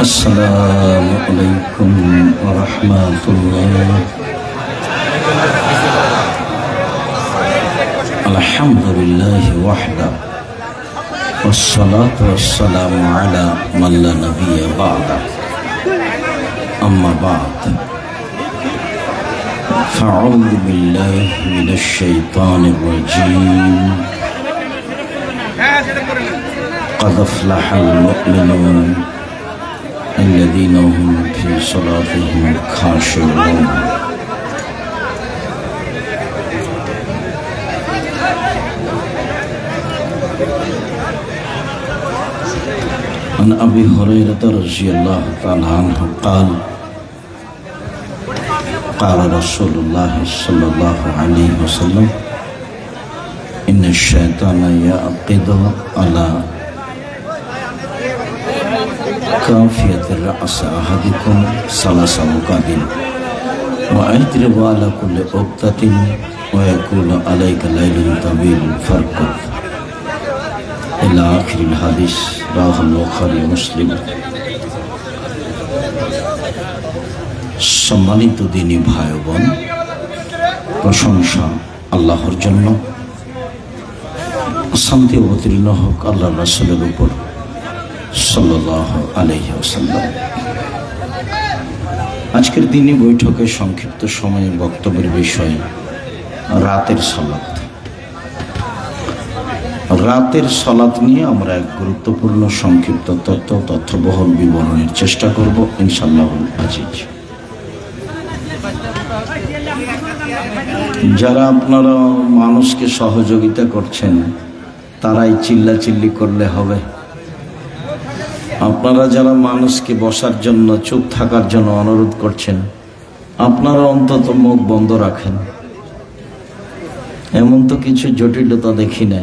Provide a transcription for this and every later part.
আসসালামু আলাইকুম ওয়া রাহমাতুল্লাহ। আলহামদুলিল্লাহি ওয়াহদা والصلاة والسلام على من لا نبي بعده أما بعد فأعوذ بالله من الشيطان الرجيم قد أفلح المؤمنون الذين هم في صلاتهم خاشعون عن أبي هريرة رضي الله تعالى عنه قال قال رسول الله صلى الله عليه وسلم إن الشيطان يعقد على كافية الرأس أحدكم ثلاث عقد ويضرب على كل عقدة ويقول عليك ليل طويل فارقد إلى آخر الحديث رواه البخاري ومسلم। সম্মানিত দিনী ভাই বোন, প্রশংসা আল্লাহর জন্য, শান্তি অবতীর্ণ হোক আল্লাহ রাসূলের উপর সাল্লাল্লাহু আলাইহি ওয়াসাল্লাম। আজকের দিনী বৈঠকে সংক্ষিপ্ত সময়ে বক্তব্যের বিষয় রাতের সালাত। রাতের সালাত নিয়ে আমরা এক গুরুত্বপূর্ণ সংক্ষিপ্ত তথ্যবহুল বিবরণের চেষ্টা করব ইনশাআল্লাহুল আজিজ। যারা আপনারা মানুষকে সহযোগিতা করছেন তারাই চিল্লাচিল্লি করলে হবে? আপনারা যারা মানুষকে বসার জন্য, চুপ থাকার জন্য অনুরোধ করছেন, আপনারা অন্তত মুখ বন্ধ রাখেন। এমন তো কিছু জটিলতা দেখি না।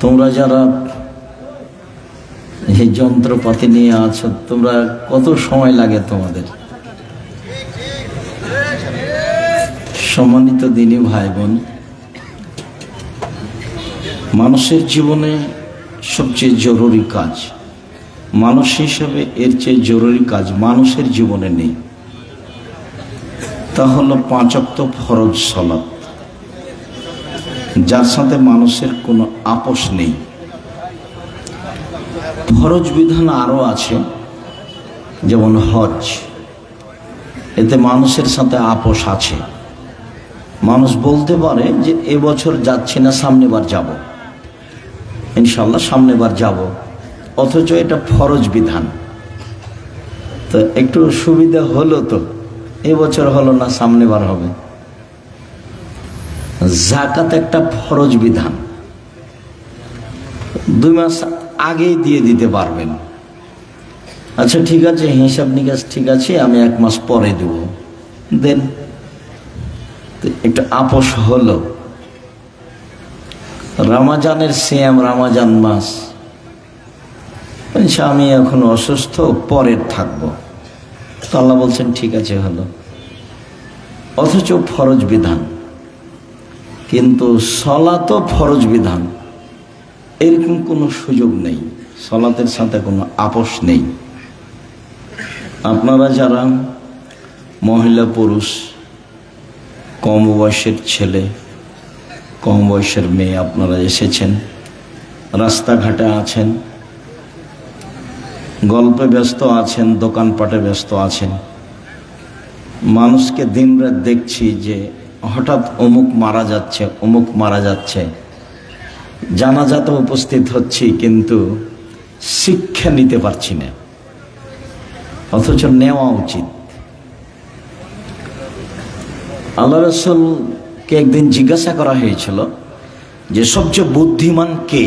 তোমরা যারা এই যন্ত্রপাতি নিয়ে আছো, তোমরা কত সময় লাগে তোমাদের? সম্মানিত দিনী ভাই বোন, মানুষের জীবনে সবচেয়ে জরুরি কাজ, মানুষ হিসেবে এর চেয়ে জরুরি কাজ মানুষের জীবনে নেই। তা হলো 5 ওয়াক্ত ফরজ সালাত, যার সাথে মানুষের কোনো আপোষ নেই। ফরজ বিধান আরো আছে, যেমন হজ, এতে মানুষের সাথে আপোষ আছে। মানুষ বলতে পারে যে এবছর যাচ্ছি না, সামনেবার যাব, ইনশাআল্লাহ সামনেবার যাব, অথচ এটা ফরজ বিধান। তো একটু সুবিধা হলো, তো এবছর হলো না, সামনেবার হবে। যাকাত একটা ফরজ বিধান, 2 মাস আগেই দিয়ে দিতে পারবেন। আচ্ছা ঠিক আছে, হিসাব নিকাশ ঠিক আছে, আমি 1 মাস পরে দেব, দেন। একটু আপোষ হলো। রমজানের সিয়াম, রমজান মাস, আমি এখন অসুস্থ, পরে থাকবো, তো আল্লাহ বলছেন ঠিক আছে, হলো। অথচ ফরজ বিধান। কিন্তু সালাতও ফরজ বিধান, এরকম কোনো সুযোগ নেই, সালাতের সাথে কোনো আপোষ নেই। আপনারা যারা মহিলা পুরুষ, কম বয়সের ছেলে, কম বয়সের মেয়ে, আপনারা এসেছেন, রাস্তাঘাটে আছেন, গল্পে ব্যস্ত আছেন, দোকানপাটে ব্যস্ত আছেন, মানুষকে দিনরাত দেখছি যে হঠাৎ অমুক মারা যাচ্ছে, অমুক মারা যাচ্ছে, জানাজাতে উপস্থিত হচ্ছি, কিন্তু শিক্ষা নিতে পারছি না, অথচ নেওয়া উচিত। আল্লাহ রাসূলকে একদিন জিজ্ঞাসা করা হয়েছিল যে সবচেয়ে বুদ্ধিমান কে,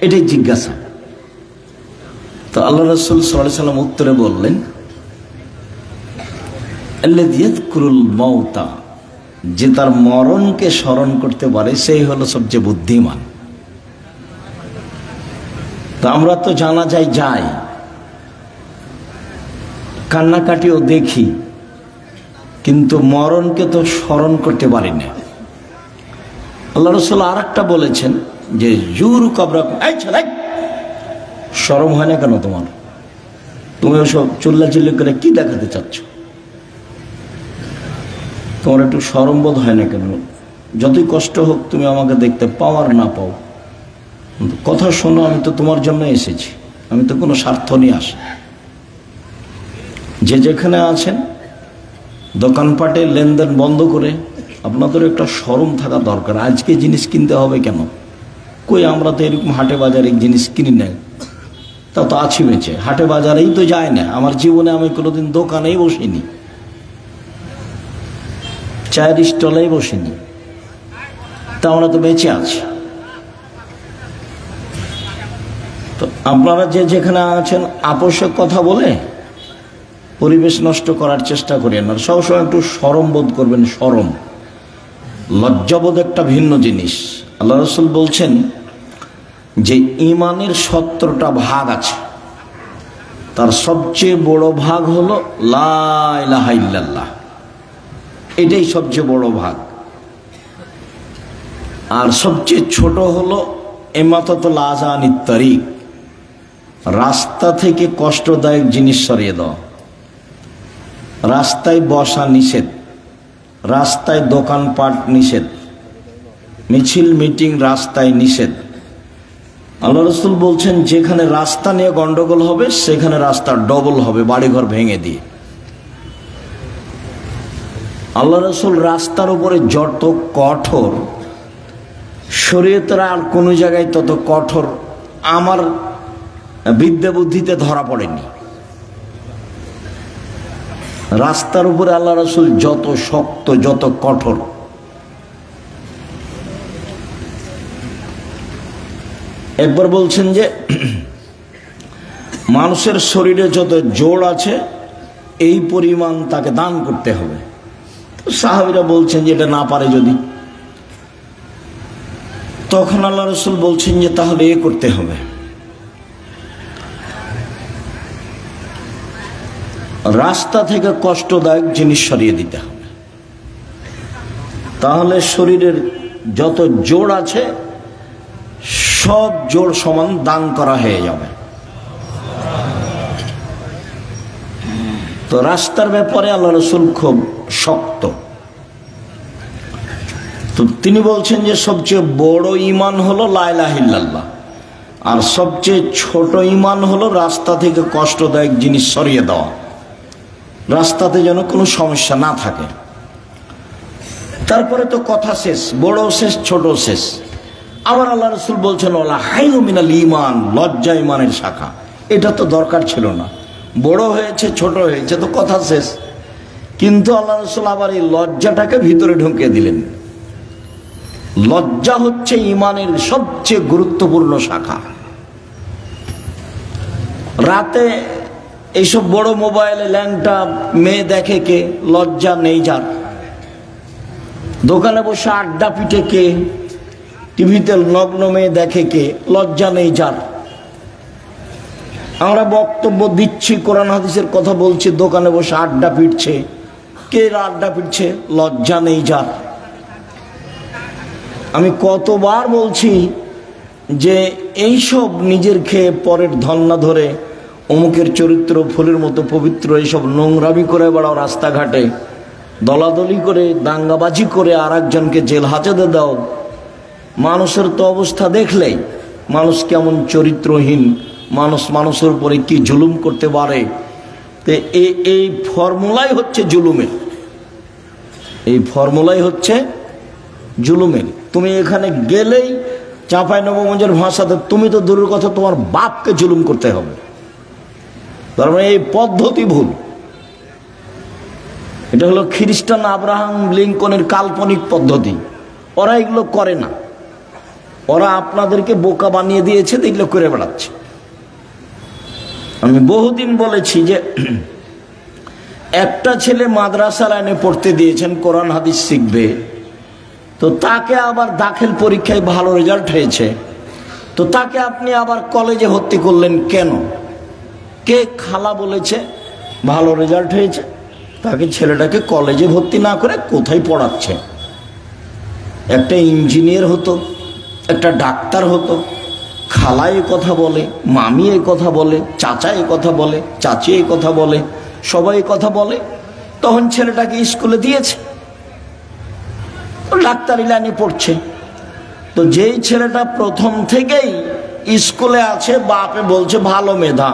এটাই জিজ্ঞাসা। তো আল্লাহ রাসূল সাল্লাল্লাহু আলাইহি ওয়াসাল্লাম উত্তরে বললেন, আল্লাযী ইয়াযকুরুল মাউতা, যে তার মরণকে স্মরণ করতে পারে, সেই হলো সবচেয়ে বুদ্ধিমান। তো আমরা তো জানাজায় যাই, কান্নাকাটিও দেখি, কিন্তু মরণকে তো স্মরণ করতে পারি না। আল্লাহ রাসূল আর একটা বলেছেন যে জুরু কবরাকুম, এই ছেলে শরম হয় না কেন তোমার? তুমি ওসব চিল্লাচিল্লি করে কি দেখাতে চাচ্ছ? তোমার একটু শরম বোধ হয় না কেন? যতই কষ্ট হোক তুমি আমাকে দেখতে পাও আর না পাও, কথা শোনো, আমি তো তোমার জন্য এসেছি, আমি তো কোনো স্বার্থ নিয়ে আসি। যে যেখানে আছেন দোকানপাটে লেনদেন বন্ধ করে আপনাদের একটা শরম থাকা দরকার। আজকে জিনিস কিনতে হবে কেন? কই আমরা তো এরকম হাটে বাজারে জিনিস কিনি না, তা তো আছি বেঁচে, হাটে বাজারেই তো যায় না। আমার জীবনে আমি কোনোদিন দোকানেই বসিনি, চায়ের স্টলেই বসিনি, তা আমরা তো বেঁচে আছি। তো আপনারা যে যেখানে আছেন আপোষে কথা বলে পরিবেশ নষ্ট করার চেষ্টা করেন না। সবসময় একটু শরম বোধ করবেন। শরম, লজ্জাবোধ একটা ভিন্ন জিনিস। আল্লাহ রাসূল বলছেন যে ইমানের 17টা ভাগ আছে, তার সবচেয়ে বড় ভাগ হলো লা ইলাহা ইল্লাল্লাহ, এটাই সবচেয়ে বড় ভাগ। আর সবচেয়ে ছোট হলো ইমাতাতুল আযানিত তারিক, রাস্তা থেকে কষ্টদায়ক জিনিস সরিয়ে দেওয়া। রাস্তায় বসা নিষেধ, রাস্তায় দোকানপাট নিষেধ, মিছিল মিটিং রাস্তায় নিষেধ। আল্লাহ রাসূল বলছেন যেখানে রাস্তা নিয়ে গন্ডগোল হবে সেখানে রাস্তা ডবল হবে, বাড়িঘর ভেঙে দিয়ে। আল্লাহ রাসূল রাস্তার উপরে যত কঠোর, শরীয়তের আর কোনো জায়গায় তত কঠোর আমার বিদ্যা বুদ্ধিতে ধরা পড়েনি। রাস্তার উপরে আল্লাহ রাসূল যত শক্ত, যত কঠোর। একবার বলছেন যে মানুষের শরীরে যত জোড় আছে এই পরিমাণ তাকে দান করতে হবে। সাহাবীরা বলছেন যে এটা না পারে যদি, তখন আল্লাহ রাসূল বলছেন যে তাহলে এ করতে হবে, রাস্তা থেকে কষ্টদায়ক জিনিস সরিয়ে দিতে হবে। তাহলে শরীরের যত জোড় আছে সব জোড় সমান দান করা হয়ে যাবে। তো রাস্তার ব্যাপারে আল্লাহ রাসূল খুব শক্ত। তো তিনি বলছেন যে সবচেয়ে বড় ঈমান হলো লা ইলাহা ইল্লাল্লাহ, আর সবচেয়ে ছোট ঈমান হলো রাস্তা থেকে কষ্টদায়ক জিনিস সরিয়ে দেওয়া, রাস্তাতে যেন কোনো সমস্যা না থাকে। তারপরে তো কথা শেষ, বড় শেষ, ছোট শেষ। আবার আল্লাহ রাসূল বলছেন ওয়ালা হাইয়ু মিনাল ঈমান, লজ্জা ঈমানের শাখা। এটা তো দরকার ছিল না, বড় হয়েছে ছোট হয়েছে তো কথা শেষ। কিন্তু আল্লাহ রাসূল আবার এই লজ্জাটাকে ভিতরে ঢুকিয়ে দিলেন। লজ্জা হচ্ছে ঈমানের সবচেয়ে গুরুত্বপূর্ণ শাখা। রাতে এইসব বড় মোবাইলে ল্যাংটা মেয়ে দেখে কে? লজ্জা নেই যার। দোকানে বসে আড্ডা পিটে কে? টিভিতে নগ্ন মেয়ে দেখে কে? লজ্জা নেই যার। আমরা বক্তব্য দিচ্ছি, কোরআন হাদিসের কথা বলছি, দোকানে বসে আড্ডা পিটছে কে? আড্ডা পিটছে, লজ্জা নেই যার। আমি কতবার বলছি যে এইসব নিজের খেয়ে পরের ধন না ধরে অমুকের চরিত্র ফুলের মতো পবিত্র, এইসব নোংরামি করে বেড়াও, রাস্তাঘাটে দলাদলি করে দাঙ্গাবাজি করে আর একজনকে জেল হাজতে দাও। মানুষের তো অবস্থা দেখলেই মানুষ কেমন চরিত্রহীন, মানুষ মানুষের উপরে কি জুলুম করতে পারে। তো এই ফর্মুলাই হচ্ছে জুলুমের, এই ফর্মুলাই হচ্ছে জুলুমের। তুমি এখানে গেলেই চাঁপাইনবাবগঞ্জের ভাষাতে তুমি তো দূরের কথা তোমার বাপকে জুলুম করতে হবে। তার মানে এই পদ্ধতি ভুল। এটা হলো খ্রিস্টান আব্রাহাম লিঙ্কনের কাল্পনিক পদ্ধতি। ওরা এগুলো করে না, ওরা আপনাদেরকে বোকা বানিয়ে দিয়েছে, এগুলো করে বেড়াচ্ছে। আমি বহুদিন বলেছি যে একটা ছেলে মাদ্রাসা লাইনে পড়তে দিয়েছেন, কোরআন হাদিস শিখবে, তো তাকে আবার দাখিল পরীক্ষায় ভালো রেজাল্ট হয়েছে, তো তাকে আপনি আবার কলেজে ভর্তি করলেন কেন? কে খালা বলেছে ভালো রেজাল্ট হয়েছে? তাকে ছেলেটাকে কলেজে ভর্তি না করে কোথায় পড়াচ্ছে? একটা ইঞ্জিনিয়ার হতো, একটা ডাক্তার হতো। খালা এই কথা বলে, মামি এই কথা বলে, চাচা এই কথা বলে, চাচি এই কথা বলে, সবাই এই কথা বলে। তখন ছেলেটাকে স্কুলে দিয়েছে, ডাক্তারি লাইনে পড়ছে। তো যেই ছেলেটা প্রথম থেকেই স্কুলে আছে, বাপে বলছে ভালো মেধা,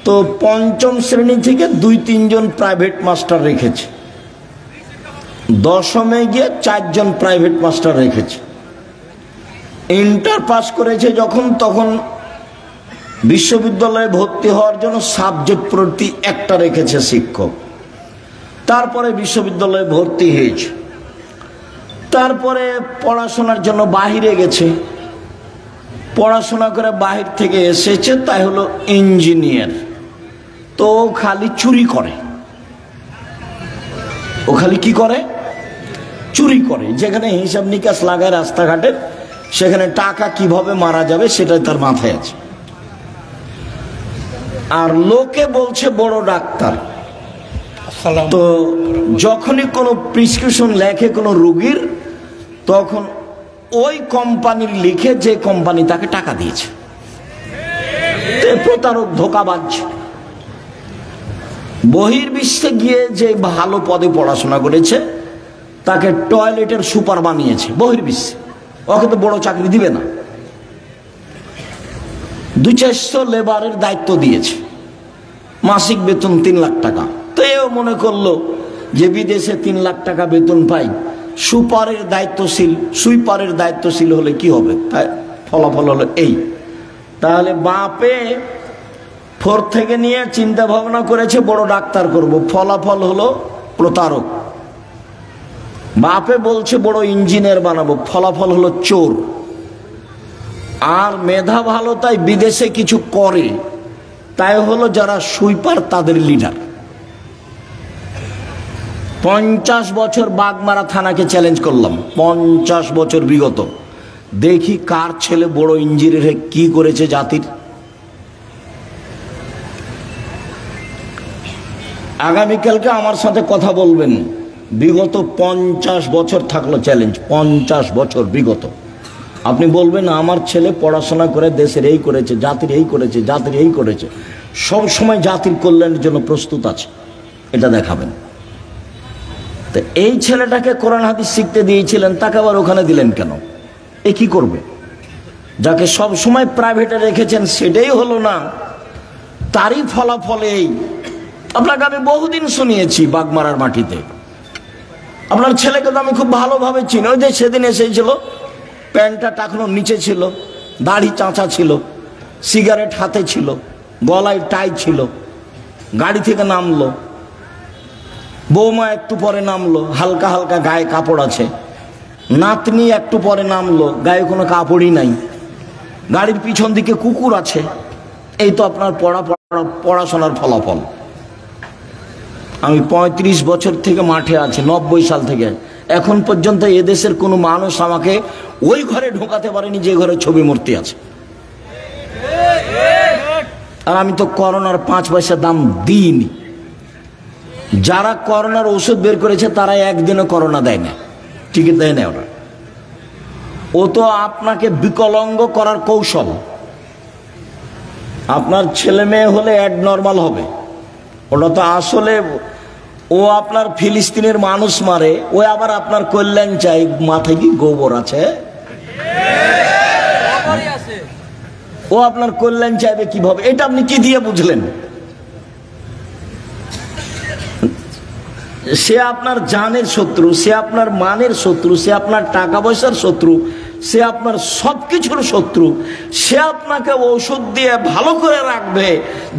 তো পঞ্চম শ্রেণী থেকে 2-3 জন প্রাইভেট মাস্টার রেখেছে, দশমে গিয়ে 4 জন প্রাইভেট মাস্টার রেখেছে। ইন্টার পাস করেছে যখন, তখন বিশ্ববিদ্যালয়ে ভর্তি হওয়ার জন্য সাবজেক্ট প্রতি একটা রেখেছে শিক্ষক। তারপরে বিশ্ববিদ্যালয়ে ভর্তি হয়েছে, তারপরে পড়াশোনার জন্য বাহিরে গেছে, পড়াশোনা করে বাহির থেকে এসেছে, তাই হলো ইঞ্জিনিয়ার। তো খালি চুরি করে, ও খালি কি করে? চুরি করে। যেখানে হিসাব নিকাশ লাগায় রাস্তাঘাটে, সেখানে টাকা কিভাবে মারা যাবে সেটাই তার মাথায় আছে। আর লোকে বলছে বড় ডাক্তার। তো যখনই কোনো প্রেসক্রিপশন লেখে কোনো রোগীর, তখন ওই কোম্পানির লিখে যে কোম্পানি তাকে টাকা দিয়েছে। প্রতারক, ধোঁকাবাজ। বহির্বিশ্বে গিয়ে যে ভালো পদে পড়াশোনা করেছে তাকে টয়লেটের সুপার বানিয়েছে বহির্বিশ্বে। ওকে তো বড় চাকরি দিবে না, 200-400 লেবারের দায়িত্ব দিয়েছে, মাসিক বেতন 3 লাখ টাকা। তো এও মনে করলো যে বিদেশে 3 লাখ টাকা বেতন পাই, সুইপারের দায়িত্বশীল হলে কি হবে? তাই ফলাফল হলো এই। তাহলে বাপে 4 থেকে নিয়ে চিন্তা ভাবনা করেছে বড় ডাক্তার করব, ফলাফল হলো প্রতারক। বাপে বলছে বড় ইঞ্জিনিয়ার বানাবো, ফলাফল হলো চোর। আর মেধা ভালো তাই বিদেশে কিছু করে, তাই হলো যারা সুইপার তাদের লিডার। 50 বছর বাগমারা থানাকে চ্যালেঞ্জ করলাম, 50 বছর বিগত, দেখি কার ছেলে বড় ইঞ্জিনিয়ার কি করেছে জাতির। আগামীকালকে আমার সাথে কথা বলবেন, বিগত 50 বছর থাকলো চ্যালেঞ্জ, 50 বছর বিগত। আপনি বলবেন আমার ছেলে পড়াশোনা করে দেশের এই করেছে, জাতির এই করেছে, জাতির এই করেছে, সব সময় জাতির কল্যাণের জন্য প্রস্তুত আছে, এটা দেখাবেন। তো এই ছেলেটাকে কোরআন হাদিস শিখতে দিয়েছিলেন, তাকে আবার ওখানে দিলেন কেন? এ কি করবে? যাকে সব সময় প্রাইভেটে রেখেছেন সেটাই হলো না, তারই ফলাফল এই। আপনাকে আমি বহুদিন শুনিয়েছি বাগমারার মাটিতে। আপনার ছেলেকে তো আমি খুব ভালোভাবে চিনি। ওই যে সেদিন এসেছিল, প্যান্টটা টাকনোর নিচে ছিল, দাড়ি চাঁচা ছিল, সিগারেট হাতে ছিল, গলায় টাই ছিল, গাড়ি থেকে নামলো, বৌমা একটু পরে নামলো, হালকা হালকা গায়ে কাপড় আছে, নাতনি একটু পরে নামলো, গায়ে কোনো কাপড়ই নাই, গাড়ির পিছন দিকে কুকুর আছে। এই তো আপনার পড়াশোনার ফলাফল। আমি 35 বছর থেকে মাঠে আছি, 90 সাল থেকে এখন পর্যন্ত এদেশের কোনো মানুষ আমাকে ওই ঘরে ঢোকাতে পারেনি যে ঘরে ছবি মূর্তি আছে। আর আমি তো করোনার 5 পয়সা দাম দিইনি। যারা করোনার ওষুধ বের করেছে তারা একদিনও করোনা দেয় না, টিকিট দেয় না ওরা। ও তো আপনাকে বিকলাঙ্গ করার কৌশল। আপনার ছেলে মেয়ে হলে অ্যাডনর্মাল হবে, ওটা তো আসলে ও আপনার ফিলিস্তিনের মানুষ মারে, ও আবার আপনার কল্যাণ চাই। মাথায় কি গোবর আছে? ও আপনার কল্যাণ চাইবে কিভাবে? এটা আপনি কি দিয়ে বুঝলেন? সে আপনার জানের শত্রু, সে আপনার মানের শত্রু, সে আপনার টাকা পয়সার শত্রু, সে আপনার সবকিছুর শত্রু। সে আপনাকে ঔষধ দিয়ে ভালো করে রাখবে,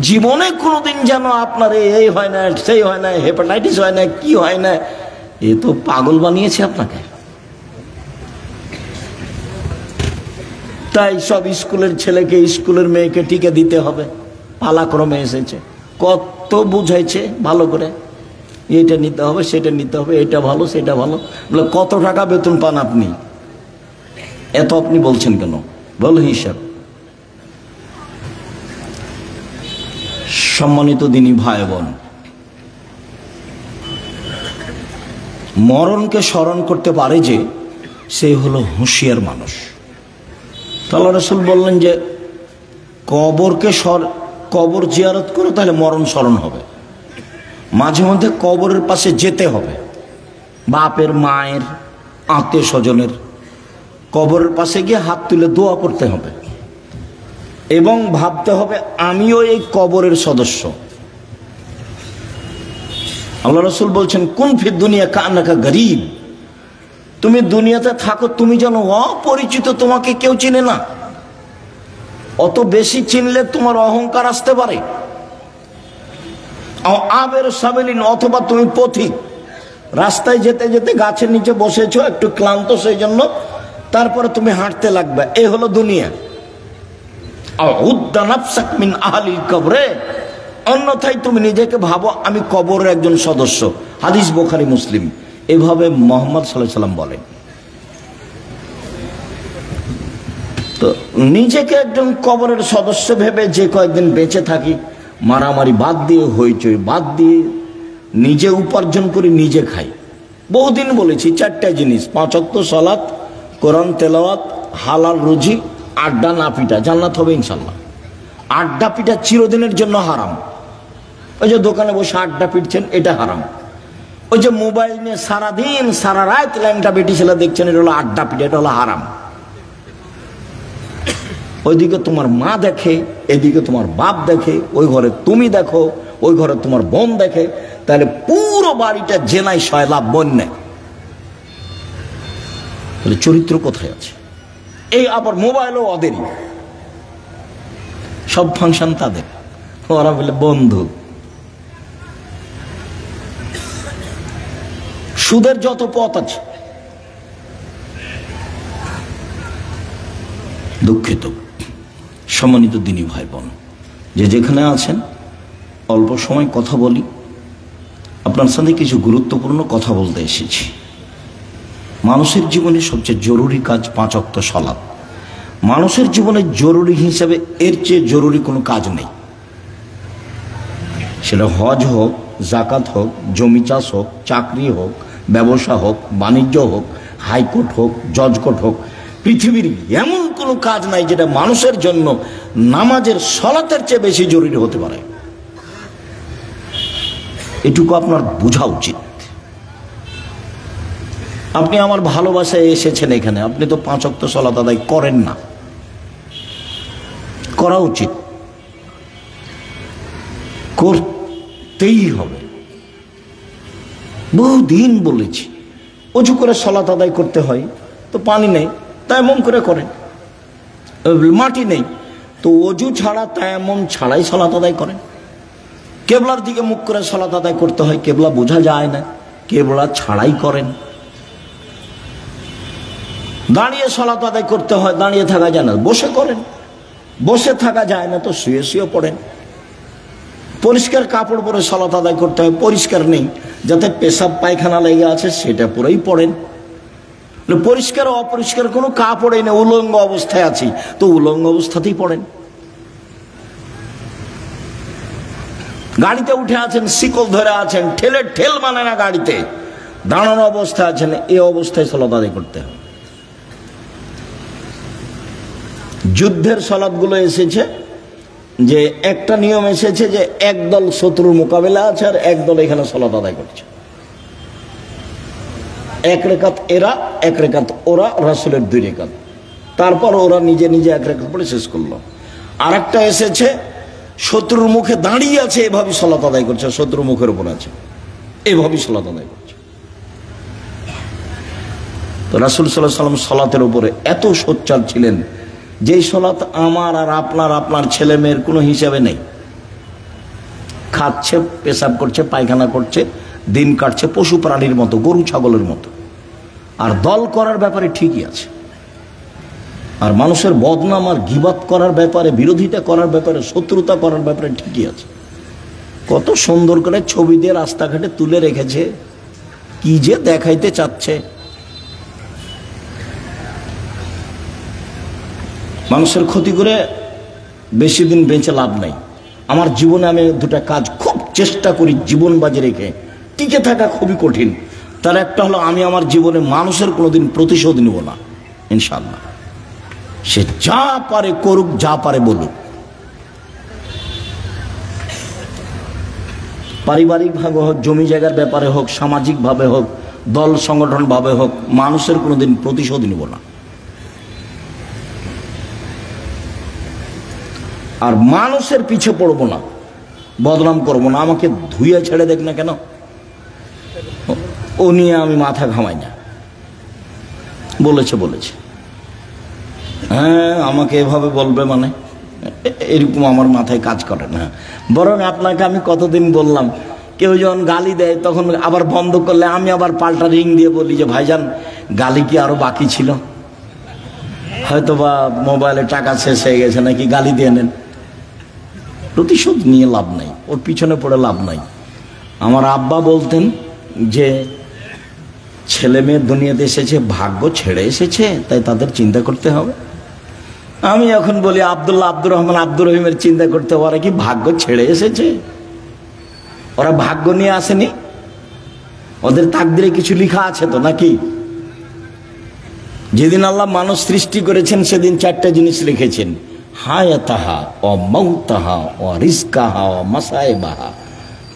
জীবনে কোনোদিন যেন আপনার এই হয় না, সেই হয় না, হেপাটাইটিস হয় না, কি হয় না। এ তো পাগল বানিয়েছে আপনাকে। তাই সব স্কুলের ছেলেকে, স্কুলের মেয়েকে টিকে দিতে হবে, পালাক্রমে এসেছে। কত বুঝাইছে ভালো করে, এটা নিতে হবে, সেটা নিতে হবে, এটা ভালো, সেটা ভালো। বলে কত টাকা বেতন পান আপনি? এত আপনি বলছেন কেন? বল হিসাব। সম্মানিত দিনী ভাই বোন, মরণকে স্মরণ করতে পারে যে সে হলো হুঁশিয়ার মানুষ। আল্লাহ রাসূল বললেন যে কবর জিয়ারত করো, তাহলে মরণ স্মরণ হবে। মাঝে মধ্যে কবরের পাশে যেতে হবে, বাপের, মায়ের, আত্মীয় স্বজনের কবরের পাশে গিয়ে হাত তুলে দোয়া করতে হবে এবং ভাবতে হবে আমিও এই কবরের সদস্য। আল্লাহ রাসূল বলছেন কুন ফি দুনিয়া কান্নাকা গরীব, তুমি দুনিয়াতে থাকো তুমি যেন অপরিচিত, তোমাকে কেউ চিনে না। অত বেশি চিনলে তোমার অহংকার আসতে পারে। আবের সাবেলিন, অথবা তুমি পথিক, রাস্তায় যেতে যেতে গাছের নিচে বসেছো, একটু ক্লান্ত সেই জন্য, তারপরে তুমি হাঁটতে লাগবে, এই হলো দুনিয়া। অন্যথায় তুমি নিজেকে ভাবো আমি কবরের একজন সদস্য। হাদিস বুখারী মুসলিম। এভাবে মুহাম্মদ সাল্লাল্লাহু আলাইহি ওয়াসাল্লাম বলেন। তো নিজেকে একজন কবরের সদস্য ভেবে যে কয়েকদিন বেঁচে থাকি, মারামারি বাদ দিয়ে, হইচই বাদ দিয়ে, নিজে উপার্জন করে নিজে খাই। বহুদিন বলেছি 4টা জিনিস: 5 ওয়াক্ত সালাত, কোরআন তেলাওয়াত, হালাল রুজি, আড্ডা না পিটা, জান্নাত হবে ইনশাল্লাহ। আড্ডা পিটা চিরদিনের জন্য হারাম। ওই যে দোকানে বসে আড্ডা পিটছেন, এটা হারাম। ওই যে মোবাইল নিয়ে সারাদিন সারা রাত ল্যাংটা বেটি ছেলে দেখছেন, এটা হলো আড্ডা পিটা, এটা হলো হারাম। ওইদিকে তোমার মা দেখে, এদিকে তোমার বাপ দেখে, ওই ঘরে তুমি দেখো, ওই ঘরে তোমার বোন দেখে, তাহলে পুরো বাড়িটা জেনায় সয়লাভ বন্যা। তাহলে চরিত্র কোথায় আছে? এই আবার মোবাইলও ওদেরই, সব ফাংশন তাদের, ওরা বলে বন্ধু। সুদের যত পথ আছে, দুঃখিত সম্মানিত দিনী ভাই বোন, যে যেখানে আছেন, অল্প সময় কথা বলি, আপনার সাথে কিছু গুরুত্বপূর্ণ কথা বলতে এসেছি। মানুষের জীবনে সবচেয়ে জরুরি কাজ 5 ওয়াক্ত সালাত। মানুষের জীবনে জরুরি হিসাবে এর চেয়ে জরুরি কোনো কাজ নেই। সেটা হজ হোক, জাকাত হোক, জমি চাষ হোক, চাকরি হোক, ব্যবসা হোক, বাণিজ্য হোক, হাইকোর্ট হোক, জজ কোর্ট হোক, পৃথিবীর এমন কোনো কাজ নাই যেটা মানুষের জন্য নামাজের সালাতের চেয়ে বেশি জরুরি হতে পারে। এটুকু আপনার বোঝা উচিত। আপনি আমার ভালোবাসায় এসেছেন এখানে, আপনি তো 5 ওয়াক্ত সালাত আদায় করেন না, করা উচিত, করতেই হবে। বহুদিন বলেছি, অজু করে সালাত আদায় করতে হয়, তো পানি নেই, তায়াম্মুম করে করেন। মাটি নেই, তো অজু ছাড়া তায়াম্মুম ছাড়াই সালাত আদায় করেন। কেবলার দিকে মুখ করে সালাত আদায় করতে হয়, কেবলা বোঝা যায় না, কেবলা ছাড়াই করেন। দাঁড়িয়ে সালাত আদায় করতে হয়, দাঁড়িয়ে থাকা যায় না, বসে করেন। বসে থাকা যায় না, তো শুয়ে শুয়ে পড়েন। পরিষ্কার কাপড় পরে সালাত আদায় করতে হয়, পরিষ্কার নেই, যাতে পেশাব পায়খানা লেগে আছে সেটা পরেই পড়েন। পরিষ্কার অপরিষ্কার কোনো কাপড়ই নেই, উলঙ্গ অবস্থায় আছি, তো উলঙ্গ অবস্থাতেই পড়েন। গাড়িতে উঠে আছেন, শিকল ধরে আছেন, ঠেল মানে না গাড়িতে, দাঁড়ানো অবস্থায় আছেন, এই অবস্থায় সালাত আদায় করতে হবে। যুদ্ধের সালাতগুলো এসেছে যে একটা নিয়ম এসেছে যে একদল শত্রুর মোকাবেলা আছে আর একদল এখানে সালাত আদায় করছে। 1 রেখাত এরা, 1 রেখাত ওরা, রাসূলের 2 রেখাত, তারপর ওরা নিজে নিজে 1 রেখাত পড়ে শেষ করলো। আর একটা এসেছে শত্রুর মুখে দাঁড়িয়ে আছে, এভাবেই সালাত আদায় করছে, শত্রুর মুখের উপর আছে, এভাবেই সালাত আদায় করছে। তো রাসূল সাল্লাল্লাহু আলাইহি ওয়াসাল্লাম সালাতের উপরে এত সোচ্চার ছিলেন, যেই সালাত আমার আর আপনার ছেলে মেয়ের কোনো হিসাবে নেই। খাচ্ছে, পেশাব করছে, পায়খানা করছে, দিন কাটছে পশু প্রাণীর মতো, গরু ছাগলের মতো। আর দল করার ব্যাপারে ঠিকই আছে, আর মানুষের বদনাম আর গীবত করার ব্যাপারে, বিরোধিতা করার ব্যাপারে, শত্রুতা করার ব্যাপারে ঠিকই আছে। কত সুন্দর করে ছবি দিয়ে রাস্তাঘাটে তুলে রেখেছে, কি যে দেখাইতে চাচ্ছে। মানুষের ক্ষতি করে বেশি দিন বেঁচে লাভ নাই। আমার জীবনে আমি 2টা কাজ খুব চেষ্টা করি জীবন বাজি রেখে, টিকে থাকা খুবই কঠিন। তার একটা হলো, আমি আমার জীবনে মানুষের কোনোদিন প্রতিশোধ নিব না ইনশাআল্লাহ। সে যা পারে করুক, যা পারে বলুক। পারিবারিকভাবে হোক, জমি জায়গার ব্যাপারে হোক, সামাজিকভাবে হোক, দল সংগঠন ভাবে হোক, মানুষের কোনোদিন প্রতিশোধ নিব না। আর মানুষের পিছে পড়ব না, বদনাম করব না। আমাকে ধুয়ে ছেড়ে দেখ না কেন, ও নিয়ে আমি মাথা ঘামাই না। বলেছে হ্যাঁ, আমাকে এভাবে বলবে মানে এরকম আমার মাথায় কাজ করে না। বরং আপনাকে আমি কতদিন বললাম, কেউ যখন গালি দেয় তখন আবার বন্ধ করলে আমি আবার পাল্টা রিং দিয়ে বলি যে ভাইজান, গালি কি আরো বাকি ছিল? হয়তো বা মোবাইলে টাকা শেষ হয়ে গেছে নাকি, গালি দিয়ে নেন। প্রতিশোধ নিয়ে লাভ নাই, ওর পিছনে পড়ে লাভ নাই। আমার আব্বা বলতেন যে ছেলে মেয়ে দুনিয়াতে এসেছে ভাগ্য ছেড়ে এসেছে, তাই তাদের চিন্তা করতে হবে। আমি এখন বলি আব্দুল্লাহ, আব্দুর রহমান, আব্দুর রহিমের চিন্তা করতে হবে, কি ভাগ্য ছেড়ে এসেছে? ওরা ভাগ্য নিয়ে আসেনি, ওদের তাকদিরে কিছু লেখা আছে তো নাকি? যেদিন আল্লাহ মানুষ সৃষ্টি করেছেন সেদিন 4টা জিনিস লিখেছেন, হায়াতাহা ও মাউতাহা ও রিজকাহা ও মাসায়েবাহা।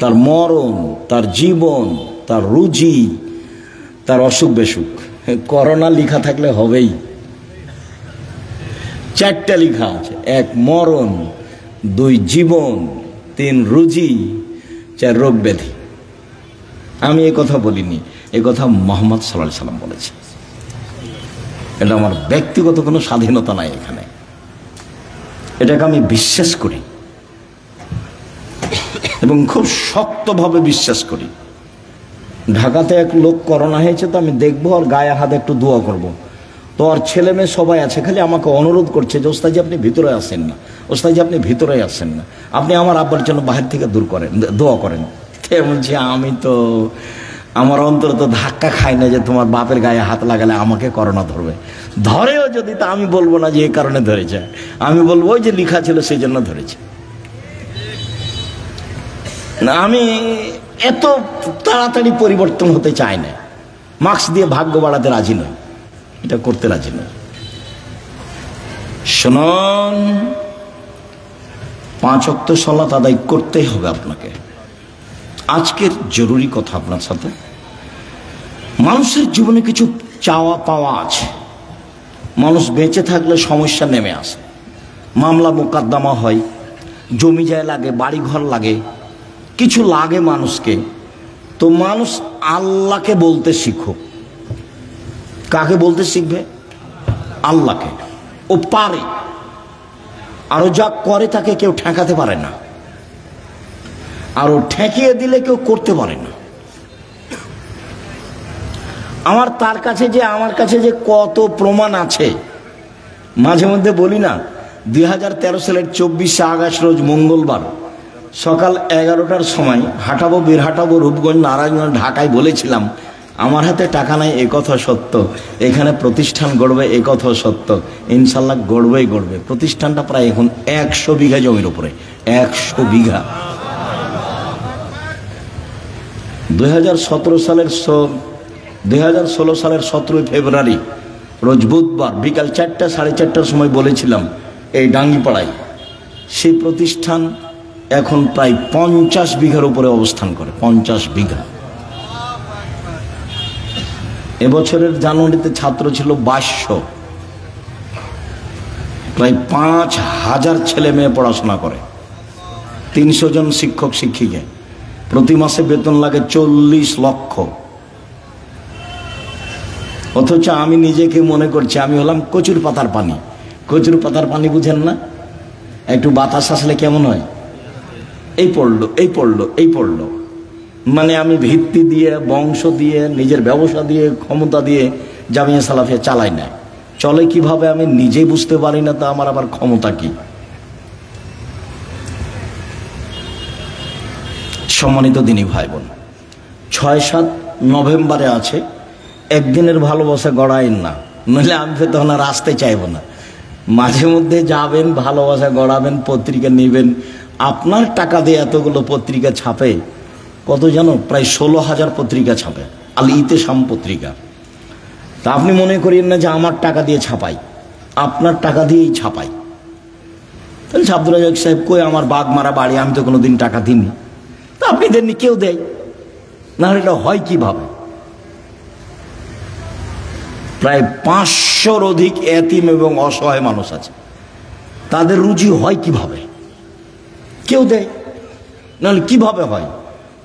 তার মরণ, তার জীবন, তার রুজি, তার অসুখ বেসুখ। করোনা লেখা থাকলে হবেই। 4টা লেখা আছে, 1 মরণ, 2 জীবন, 3 রুজি, 4 রোগ ব্যাধি। আমি এই কথা বলিনি, এই কথা মুহাম্মদ সাল্লাল্লাহু আলাইহি সাল্লাম বলেছে। এটা আমার ব্যক্তিগত কোনো স্বাধীনতা নাই এখানে, এটাকে আমি বিশ্বাস করি এবং খুব শক্তভাবে বিশ্বাস করি। ঢাকাতে এক লোক করোনা হয়েছে, তো আমি দেখবো আর গায়ে হাতে একটু দোয়া করব। তো আর ছেলে মেয়ে সবাই আছে, খালি আমাকে অনুরোধ করছে যে ওস্তাদজি আপনি ভিতরে আসেন না, ওস্তাদজি আপনি ভিতরে আসেন না, আপনি আমার আব্বার জন্য বাহির থেকে দূর করেন, দোয়া করেন। বলছি আমি তো আমার অন্তর তো ধাক্কা খাই না যে তোমার বাপের গায়ে হাত লাগালে আমাকে করোনা ধরবে। ধরেও যদি, তা আমি বলবো না যে এই কারণে ধরেছে, আমি বলবো ওই যে লেখা ছিল সেই জন্য ধরেছে। না, আমি এত তাড়াতাড়ি পরিবর্তন হতে চাই না, মাস্ক দিয়ে ভাগ্য বাড়াতে রাজি নয়, এটা করতে রাজি নয়। শুনুন, 5 ওয়াক্ত সালাত আদায় করতেই হবে আপনাকে। আজকের জরুরি কথা আপনার সাথে, মানুষের জীবনে কিছু চাওয়া পাওয়া আছে। মানুষ বেঁচে থাকলে সমস্যা নেমে আসে, মামলা মোকদ্দমা হয়, জমি জায়গা লাগে, বাড়ি ঘর লাগে, কিছু লাগে মানুষকে। তো মানুষ আল্লাহকে বলতে শিখো। কাকে বলতে শিখবে? আল্লাহকে। ও পারে, আর ও যা করে তাকে কেউ ঠেকাতে পারে না, আর ও ঠেকিয়ে দিলে কেউ করতে পারে না। আমার কাছে যে কত প্রমাণ আছে, মাঝে মধ্যে বলি না, 2013 সালের 24শে আগস্ট রোজ মঙ্গলবার সকাল 11টার সময় হাঁটাবো, বীর হাঁটাবো, রূপগঞ্জ, নারায়ণগঞ্জ, ঢাকায় বলেছিলাম আমার হাতে টাকা নাই, এ কথা সত্য। এখানে প্রতিষ্ঠান গড়বে, এ কথা সত্য। ইনশাল্লাহ গড়বেই গড়বে। প্রতিষ্ঠানটা প্রায় এখন 100 বিঘা জমির উপরে, 100 বিঘা। 2016 সালের 17 ফেব্রুয়ারি রোজ বুধবার বিকাল 4টা 4:30টার সময় বলেছিলাম এই ডাঙ্গিপাড়ায়। সেই প্রতিষ্ঠান এখন প্রায় 50 বিঘার উপরে অবস্থান করে, 50 বিঘা। এবছরের জানুয়ারিতে ছাত্র ছিল 2200, প্রায় 5000 ছেলে মেয়ে পড়াশোনা করে, 300 জন শিক্ষক শিক্ষিকা, প্রতি মাসে বেতন লাগে 40 লক্ষ। অথচ আমি নিজেকে মনে করছি আমি হলাম কচুর পাতার পানি। কচুর পাতার পানি বুঝেন না? একটু বাতাস আসলে কেমন হয়, এই পড়লো, এই পড়লো, এই পড়লো। মানে আমি ভিত্তি দিয়ে, বংশ দিয়ে, নিজের ব্যবসা দিয়ে, ক্ষমতা দিয়ে জামিয়া সালাফিয়া চালাই না। চলে কিভাবে আমি নিজেই বুঝতে পারি না, তা আমার আবার ক্ষমতা কি? সম্মানিত দিনী ভাই বোন, 6-7 নভেম্বরে আছে, একদিনের ভালোবাসা গড়াইন না, নইলে আমি তখন আর আসতে চাইব না। মাঝে মধ্যে যাবেন, ভালোবাসা গড়াবেন, পত্রিকা নেবেন। আপনার টাকা দিয়ে এতগুলো পত্রিকা ছাপে, কত জানো? প্রায় 16,000 পত্রিকা ছাপে আল ইতেসাম পত্রিকা। তা আপনি মনে করেন না যে আমার টাকা দিয়ে ছাপাই, আপনার টাকা দিয়েই ছাপাই। তাহলে আব্দুল রাজ্জাক সাহেব কই আমার বাঘ মারা বাড়ি, আমি তো কোনোদিন টাকা দিইনি। তা আপনি দেননি, কেউ দেয় না, এটা হয় কিভাবে? প্রায় 500-র অধিক এতিম এবং অসহায় মানুষ আছে, তাদের রুজি হয় কিভাবে? কেউ দেয়, নাহলে কিভাবে হয়?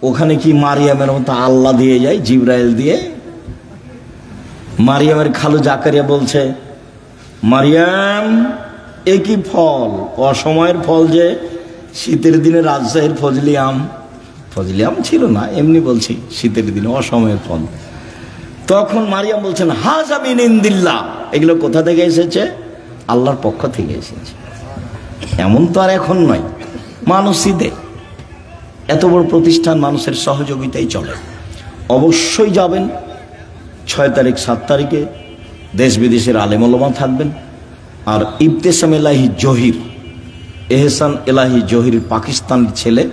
ওখানে কি মারিয়ামের মতো আল্লাহ দিয়ে যায়, জিবরাইল দিয়ে? মারিয়ামের খালু জাকারিয়া বলছে, মারিয়াম এ কি ফল, অসময়ের ফল যে শীতের দিনে রাজশাহীর ফজলি আম, ফজলি আম ছিল না, এমনি বলছি শীতের দিনে অসময়ের ফল। তখন মারিয়াম বলছেন হাযা মিন ইনদিল্লাহ, এগুলো কোথা থেকে এসেছে? আল্লাহর পক্ষ থেকে এসেছে। এমন তো আর এখন নয়, মানুষই দেয়। এত বড় প্রতিষ্ঠান, মানুষের সহযোগিতাই চলে। অবশ্যই যাবেন 6 তারিখ 7 তারিখে, দেশ বিদেশের আলেম ওলামা থাকবেন। আর ইবতেসাম এলাহি জহির, এহসান এলাহি জহির পাকিস্তানের ছেলে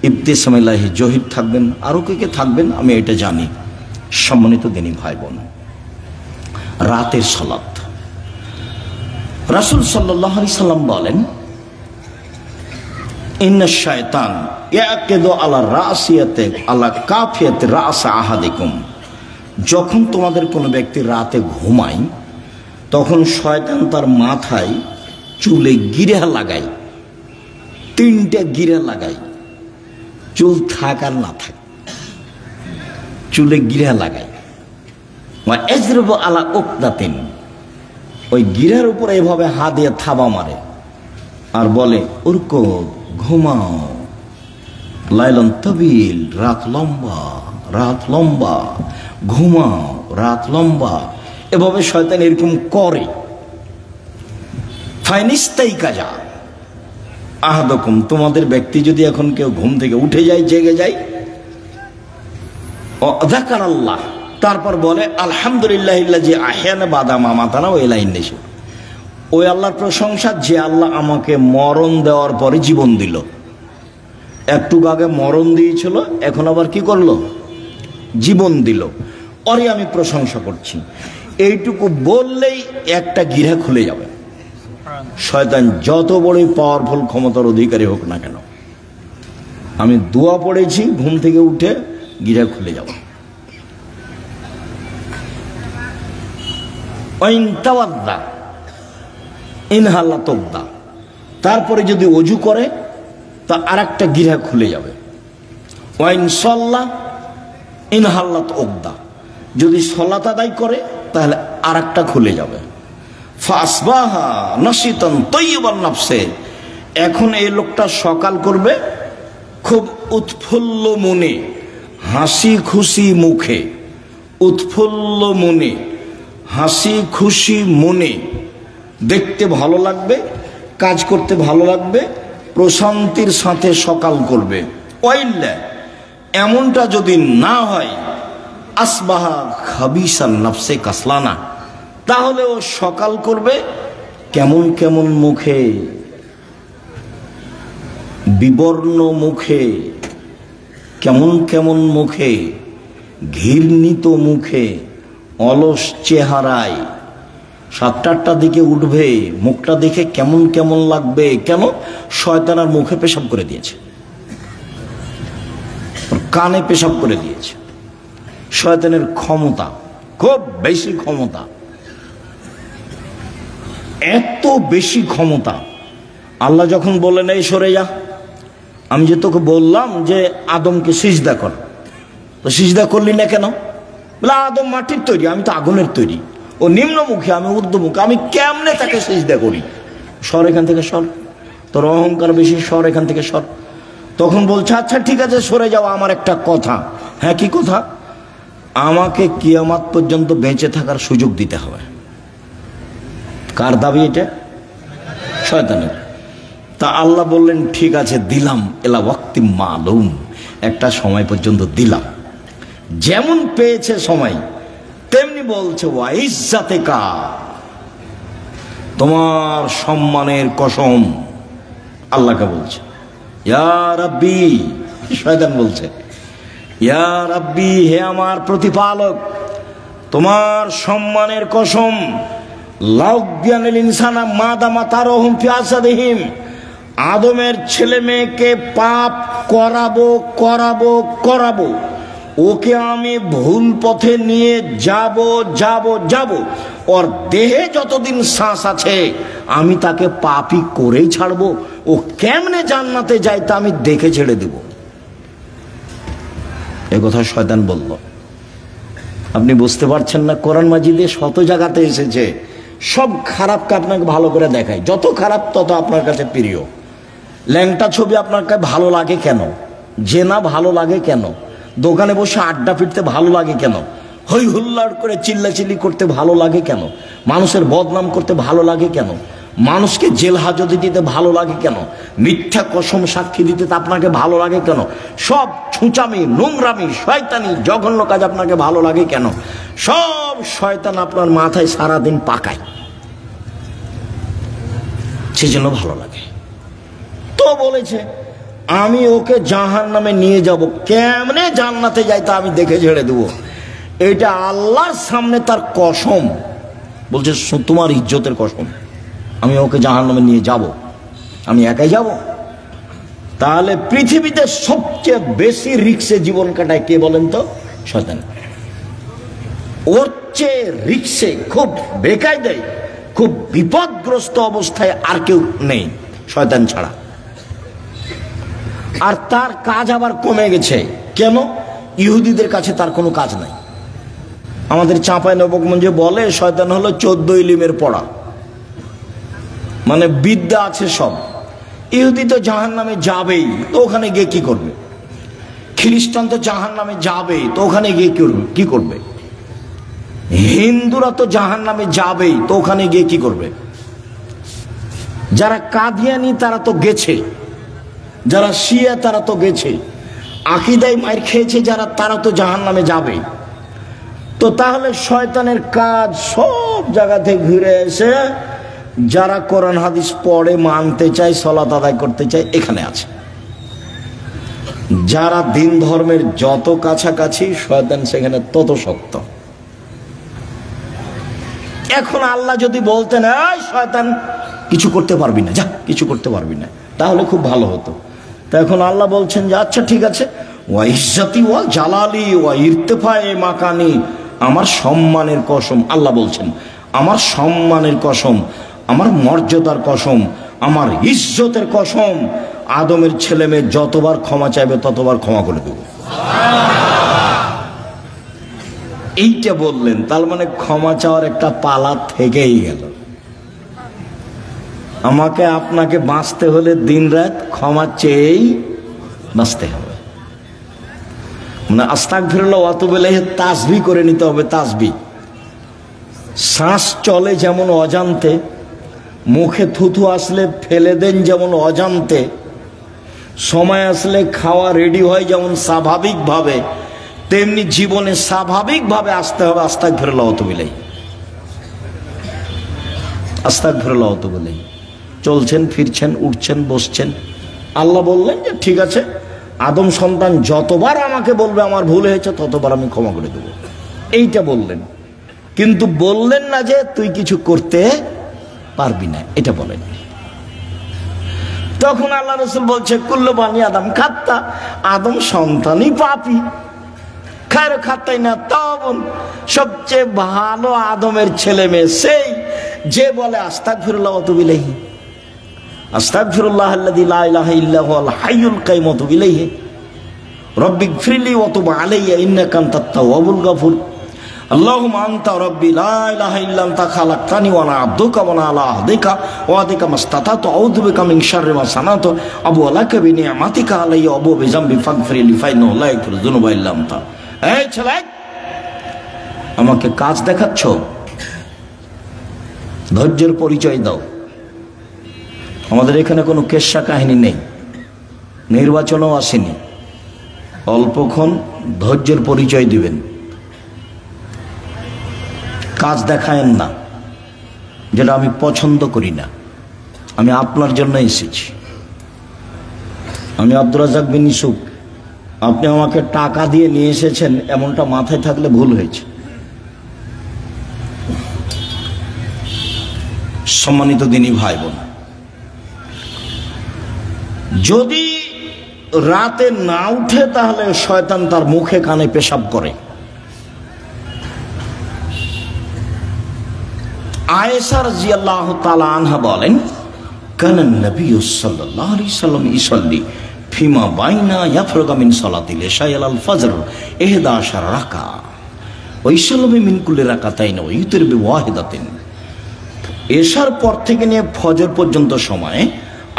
ইবতেসাম এলাহি জহির থাকবেন। আরও কে কে থাকবেন আমি এটা জানি। সম্মানিত দিনী ভাই বোন, রাতের সালাত, রাসূল সাল্লাল্লাহু আলাইহি সাল্লাম বলেন, ইন্নাশ শায়তান ইয়াকিদু আলা রাসিয়াতি আলা কাফিয়াতি রাস আহাদিকুম, যখন তোমাদের কোনো ব্যক্তি রাতে ঘুমায় তখন শয়তান তার মাথায় চুলে গিরা লাগায়, 3টা গিরা লাগায়, চুল থাক আর না থাক, চুলে গিরা লাগায়। এজরবু আলা উকদাতিন, ওই গিরার উপরে এভাবে হাত দিয়ে থাবা মারে আর বলে উরকো, ঘুমাও, লাইলান তাবিল, রাত লম্বা, রাত লম্বা, ঘুমাও, রাত লম্বা। এভাবে শয়তান এরকম করে। ফাইনিস্তাই কাজা আহাদকুম, তোমাদের ব্যক্তি যদি এখন কেউ ঘুম থেকে উঠে যায়, জেগে যায়, যাকার আল্লাহ, তারপর বলে আলহামদুলিল্লাহিল্লাযী আহয়ানা বাদা মা মাতানা ওয়া ইলাইহিন নুশুর, ওই আল্লাহর প্রশংসা যে আল্লাহ আমাকে মরণ দেওয়ার পরে জীবন দিল। একটু আগে মরণ দিয়েছিল, এখন আবার কি করলো? জীবন দিল। ওরে আমি প্রশংসা করছি। এইটুকু বললেই একটা গিরা খুলে যাবে। শয়তান যত বড়ই পাওয়ারফুল ক্ষমতার অধিকারী হোক না কেন, আমি দোয়া পড়েছি, ঘুম থেকে উঠে গিরা খুলে যাবে। তারপরে যদি অজু করে তা আর একটা গিরা খুলে যাবে। ওয়াইন সাল্লাহ ইনহাল্লাত উকদা, যদি সালাত আদায় করে তাহলে আর একটা খুলে যাবে। ফাসবাহা নাশিতান তাইয়িবান নাফসে, এখন এই লোকটা সকাল করবে খুব উৎফুল্ল মনে, হাসি খুশি মুখে, উৎফুল্ল মনে, হাসি খুশি মনে, দেখতে ভালো লাগবে, কাজ করতে ভালো লাগবে, প্রশান্তির সাথে সকাল করবে। ওয়াইল্লা, এমনটা যদি না হয়, আসবাহা খাবিসান নাফসে কাসলানা, তাহলে ও সকাল করবে কেমন কেমন মুখে, বিবর্ণ মুখে, কেমন কেমন মুখে, ঘৃণিত মুখে, অলস চেহারায়। 7-8টার দিকে উঠবে, মুখটা দেখে কেমন কেমন লাগবে। কেন? শয়তান আর মুখে পেশাব করে দিয়েছে, কানে পেশাব করে দিয়েছে। শয়তানের ক্ষমতা খুব বেশি, ক্ষমতা এত বেশি ক্ষমতা। আল্লাহ যখন বললেন এই সরে যা, আমি যে তোকে বললাম যে আদমকে সিজদা কর, তো সিজদা করলি না কেন? বলে আদম মাটির তৈরি, আমি তো আগুনের তৈরি। ও নিম্নমুখী, আমি ঊর্ধ্বমুখী, আমি কেমনে তাকে সিজদা করি? সর এখান থেকে, সর, তোর অহংকার বেশি, সর এখান থেকে, সর। তখন বলছে আচ্ছা ঠিক আছে সরে যাও, আমার একটা কথা। হ্যাঁ, কি কথা? আমাকে কিয়ামত পর্যন্ত বেঁচে থাকার সুযোগ দিতে হবে। কার দাবি এটা? শয়তানের। তা আল্লাহ বললেন ঠিক আছে দিলাম, এলা ওয়াক্তি মালুম, একটা সময় পর্যন্ত দিলাম। যেমন পেয়েছে সময় তেমনি বলছে ওয়া ইজ্জাতিকা, তোমার সম্মানের কসম, আল্লাহকে বলছে। ইয়া রাব্বি, শয়তান বলছে ইয়া রাব্বি, হে আমার প্রতিপালক, তোমার সম্মানের কসম, লাউজ্ঞানিল ইনসানা মাদামা তারহুম ফি আসাদিহিম, আদমের ছেলে মেয়েকে পাপ করাবো করাবো করাবো, ওকে আমি ভুল পথে নিয়ে যাব যাব যাব, ওর দেহে যতদিন শ্বাস আছে আমি তাকে পাপই করেই ছাড়বো। ও কেমনে জান্নাতে যায় তা আমি দেখে ছেড়ে দেব। এ কথা শয়তান বলল। আপনি বুঝতে পারছেন না, কোরআন মাজিদে শত জায়গাতে এসেছে, সব খারাপকে আপনাকে ভালো করে দেখায়। যত খারাপ তত আপনার কাছে প্রিয়। ল্যাংটা ছবি আপনার কাছে ভালো লাগে কেন? জেনা ভালো লাগে কেন? দোকানে বসে আড্ডা পিটতে ভালো লাগে কেন? হই হুল্লাড় করে চিল্লাচিল্লি করতে ভালো লাগে কেন? মানুষের বদনাম করতে ভালো লাগে কেন? মানুষকে জেল হাজতে দিতে ভালো লাগে কেন? মিথ্যা কসম সাক্ষী দিতে আপনাকে ভালো লাগে কেন? সব ছুঁচামি, নোংরামি, শয়তানি, জঘন্য কাজ আপনাকে ভালো লাগে কেন? সব শয়তান আপনার মাথায় সারাদিন পাকায়, সেজন্য ভালো লাগে। তো বলেছে আমি ওকে জাহান্নামে নিয়ে যাব, কেমনে জান্নাতে যাই তা আমি দেখে ছেড়ে দেবো। এটা আল্লাহর সামনে তার কসম। বলছে তোমার ইজ্জতের কসম, আমি ওকে জাহান্নামে নিয়ে যাব। আমি একাই যাব? তাহলে পৃথিবীতে সবচেয়ে বেশি রিক্সে জীবন কাটায় কে বলেন তো? শয়তান। ওর চেয়ে রিক্সে, খুব বেকায়দায়, খুব বিপদগ্রস্ত অবস্থায় আর কেউ নেই শয়তান ছাড়া। আর তার কাজ আবার কমে গেছে। কেন? ইহুদিদের কাছে তার কোনো কাজ নাই। আমাদের চাঁপাইনবাবগঞ্জে বলে শয়তান হলো 14 ইলিমের পড়া, মানে বিদ্যা আছে সব। ইহুদি তো জাহান্নামে যাবেই, তো ওখানে গিয়ে কি করবে? খ্রিস্টান তো জাহান্নামে যাবেই, তো ওখানে গিয়ে কি করবে? হিন্দুরা তো জাহান্নামে যাবেই, তো ওখানে গিয়ে কি করবে? যারা কাদিয়ানি তারা তো গেছে, যারা শিয়া তারা তো গেছে, আকীদায় মার খেয়েছে যারা, তারা তো জাহান্নামে যাবে। তো তাহলে শয়তানের কাজ সব জায়গাতে ঘুরে এসে যারা কোরআন হাদিস পড়ে, মানতে চায়, সালাত আদায় করতে চায়, এখানে আছে। যারা দিন ধর্মের যত কাছাকাছি, শয়তান সেখানে তত শক্ত। এখন আল্লাহ যদি বলতেন এই শয়তান কিছু করতে পারবি না, যা কিছু করতে পারবি না, তাহলে খুব ভালো হতো। তা এখন আল্লাহ বলছেন যে আচ্ছা ঠিক আছে, ওয়া ইজ্জতি ওয়া জালালি ওয়া ইরতিফায়ে মাকানি, আমার সম্মানের কসম। আল্লাহ বলছেন আমার সম্মানের কসম, আমার মর্যাদার কসম, আমার ইজ্জতের কসম, আদমের ছেলে মেয়ে যতবার ক্ষমা চাইবে ততবার ক্ষমা করে দেব। এইটা বললেন, তার মানে ক্ষমা চাওয়ার একটা পালা থেকেই গেল। আমাকে আপনাকে বাঁচতে হলে দিনরাত ক্ষমা চেয়েই বাঁচতে হবে। মানে আস্তাগফিরুল্লাহ ওয়া আতুবু ইলাইহি তাসবিহ করে নিতে হবে। তাসবিহ, শ্বাস চলে যেমন অজান্তে, মুখে থুথু আসলে ফেলে দেন যেমন অজান্তে, সময় আসলে খাওয়া রেডি হয় যেমন স্বাভাবিকভাবে, তেমনি জীবনে স্বাভাবিকভাবে আসতে হবে আস্তাগফিরুল্লাহ ওয়া আতুবু ইলাইহি। আস্তাগফিরুল্লাহ ওয়া আতুবু ইলাইহি। চলছেন, ফিরছেন, উঠছেন, বসছেন। আল্লাহ বললেন যে ঠিক আছে, আদম সন্তান যতবার আমাকে বলবে আমার ভুল হয়েছে ততবার আমি ক্ষমা করে দেব। এইটা বললেন, কিন্তু বললেন না যে তুই কিছু করতে পারবি না, এটা বলেন। তখন আল্লাহ রাসূল বলছে কুল্লু বানি আদম খাত্তা, আদম সন্তানই পাপী। খায়র খাত্তাই না তাওবুন, সবচেয়ে ভালো আদমের ছেলে মেয়ে সেই যে বলে আস্তাগফিরুল্লাহ ওয়া আতুবু ইলাইহি, আস্তাগফিরুল্লাহ আল্লাযী লা ইলাহা ইল্লা হুয়াল হাইয়ুল কাইয়ুম ওয়া আতুবু ইলাইহি, রব্বিগফিরলি ওয়া তুব আলাইয়া ইন্নাকা আনতাত তাওয়াবুল গফুর। আল্লাহুম্মা আনতা রাব্বি লা ইলাহা ইল্লা আনতা খালাকতানি ওয়া আনা আবদুকা ওয়া আনা আলা আহদিকা ওয়া আদিকা মাসতাতাতু আউযু বিকা মিন শাররি মা সানাতু আবু লাকা বিনিআমাতিকা আলাইয়া ওয়া আবু বিযামবি ফাগফিরলি ফাইন্নাহু লা ইয়াগফিরুয যুনুবা ইল্লা আনতা। এই ছেলে, আমাকে কাজ দেখাচ্ছ, ধৈর্যের পরিচয় দাও। আমাদের এখানে কোনো কেচ্ছা কাহিনী নেই, নির্বাচনও আসেনি। অল্পক্ষণ ধৈর্যের পরিচয় দিবেন, কাজ দেখায়েন না, যেটা আমি পছন্দ করি না। আমি আপনার জন্য এসেছি। আমি আব্দুর রাজ্জাক বিন ইউসুফ, আপনি আমাকে টাকা দিয়ে নিয়ে এসেছেন এমনটা মাথায় থাকলে ভুল হয়েছে। সম্মানিত দিনী ভাই বোন, যদি রাতে না উঠে তাহলে শয়তান তার মুখে কানে পেশাব করে। আয়েশা রাদিয়াল্লাহু তাআলা আনহা বলেন, কানান নবী সাল্লাল্লাহু আলাইহি সাল্লাম ইসাল্লি ফিমা বাইনা ইয়াফরগা মিন সালাতিল ইশা ইলাল ফজর 11 রাকা ওয়া ইসাল্লামু মিন কুল্লি রাকাতাইন ওয়া ইউতির বিওয়াহিদাতিন। এশার পর থেকে নিয়ে ফজর পর্যন্ত সময়ে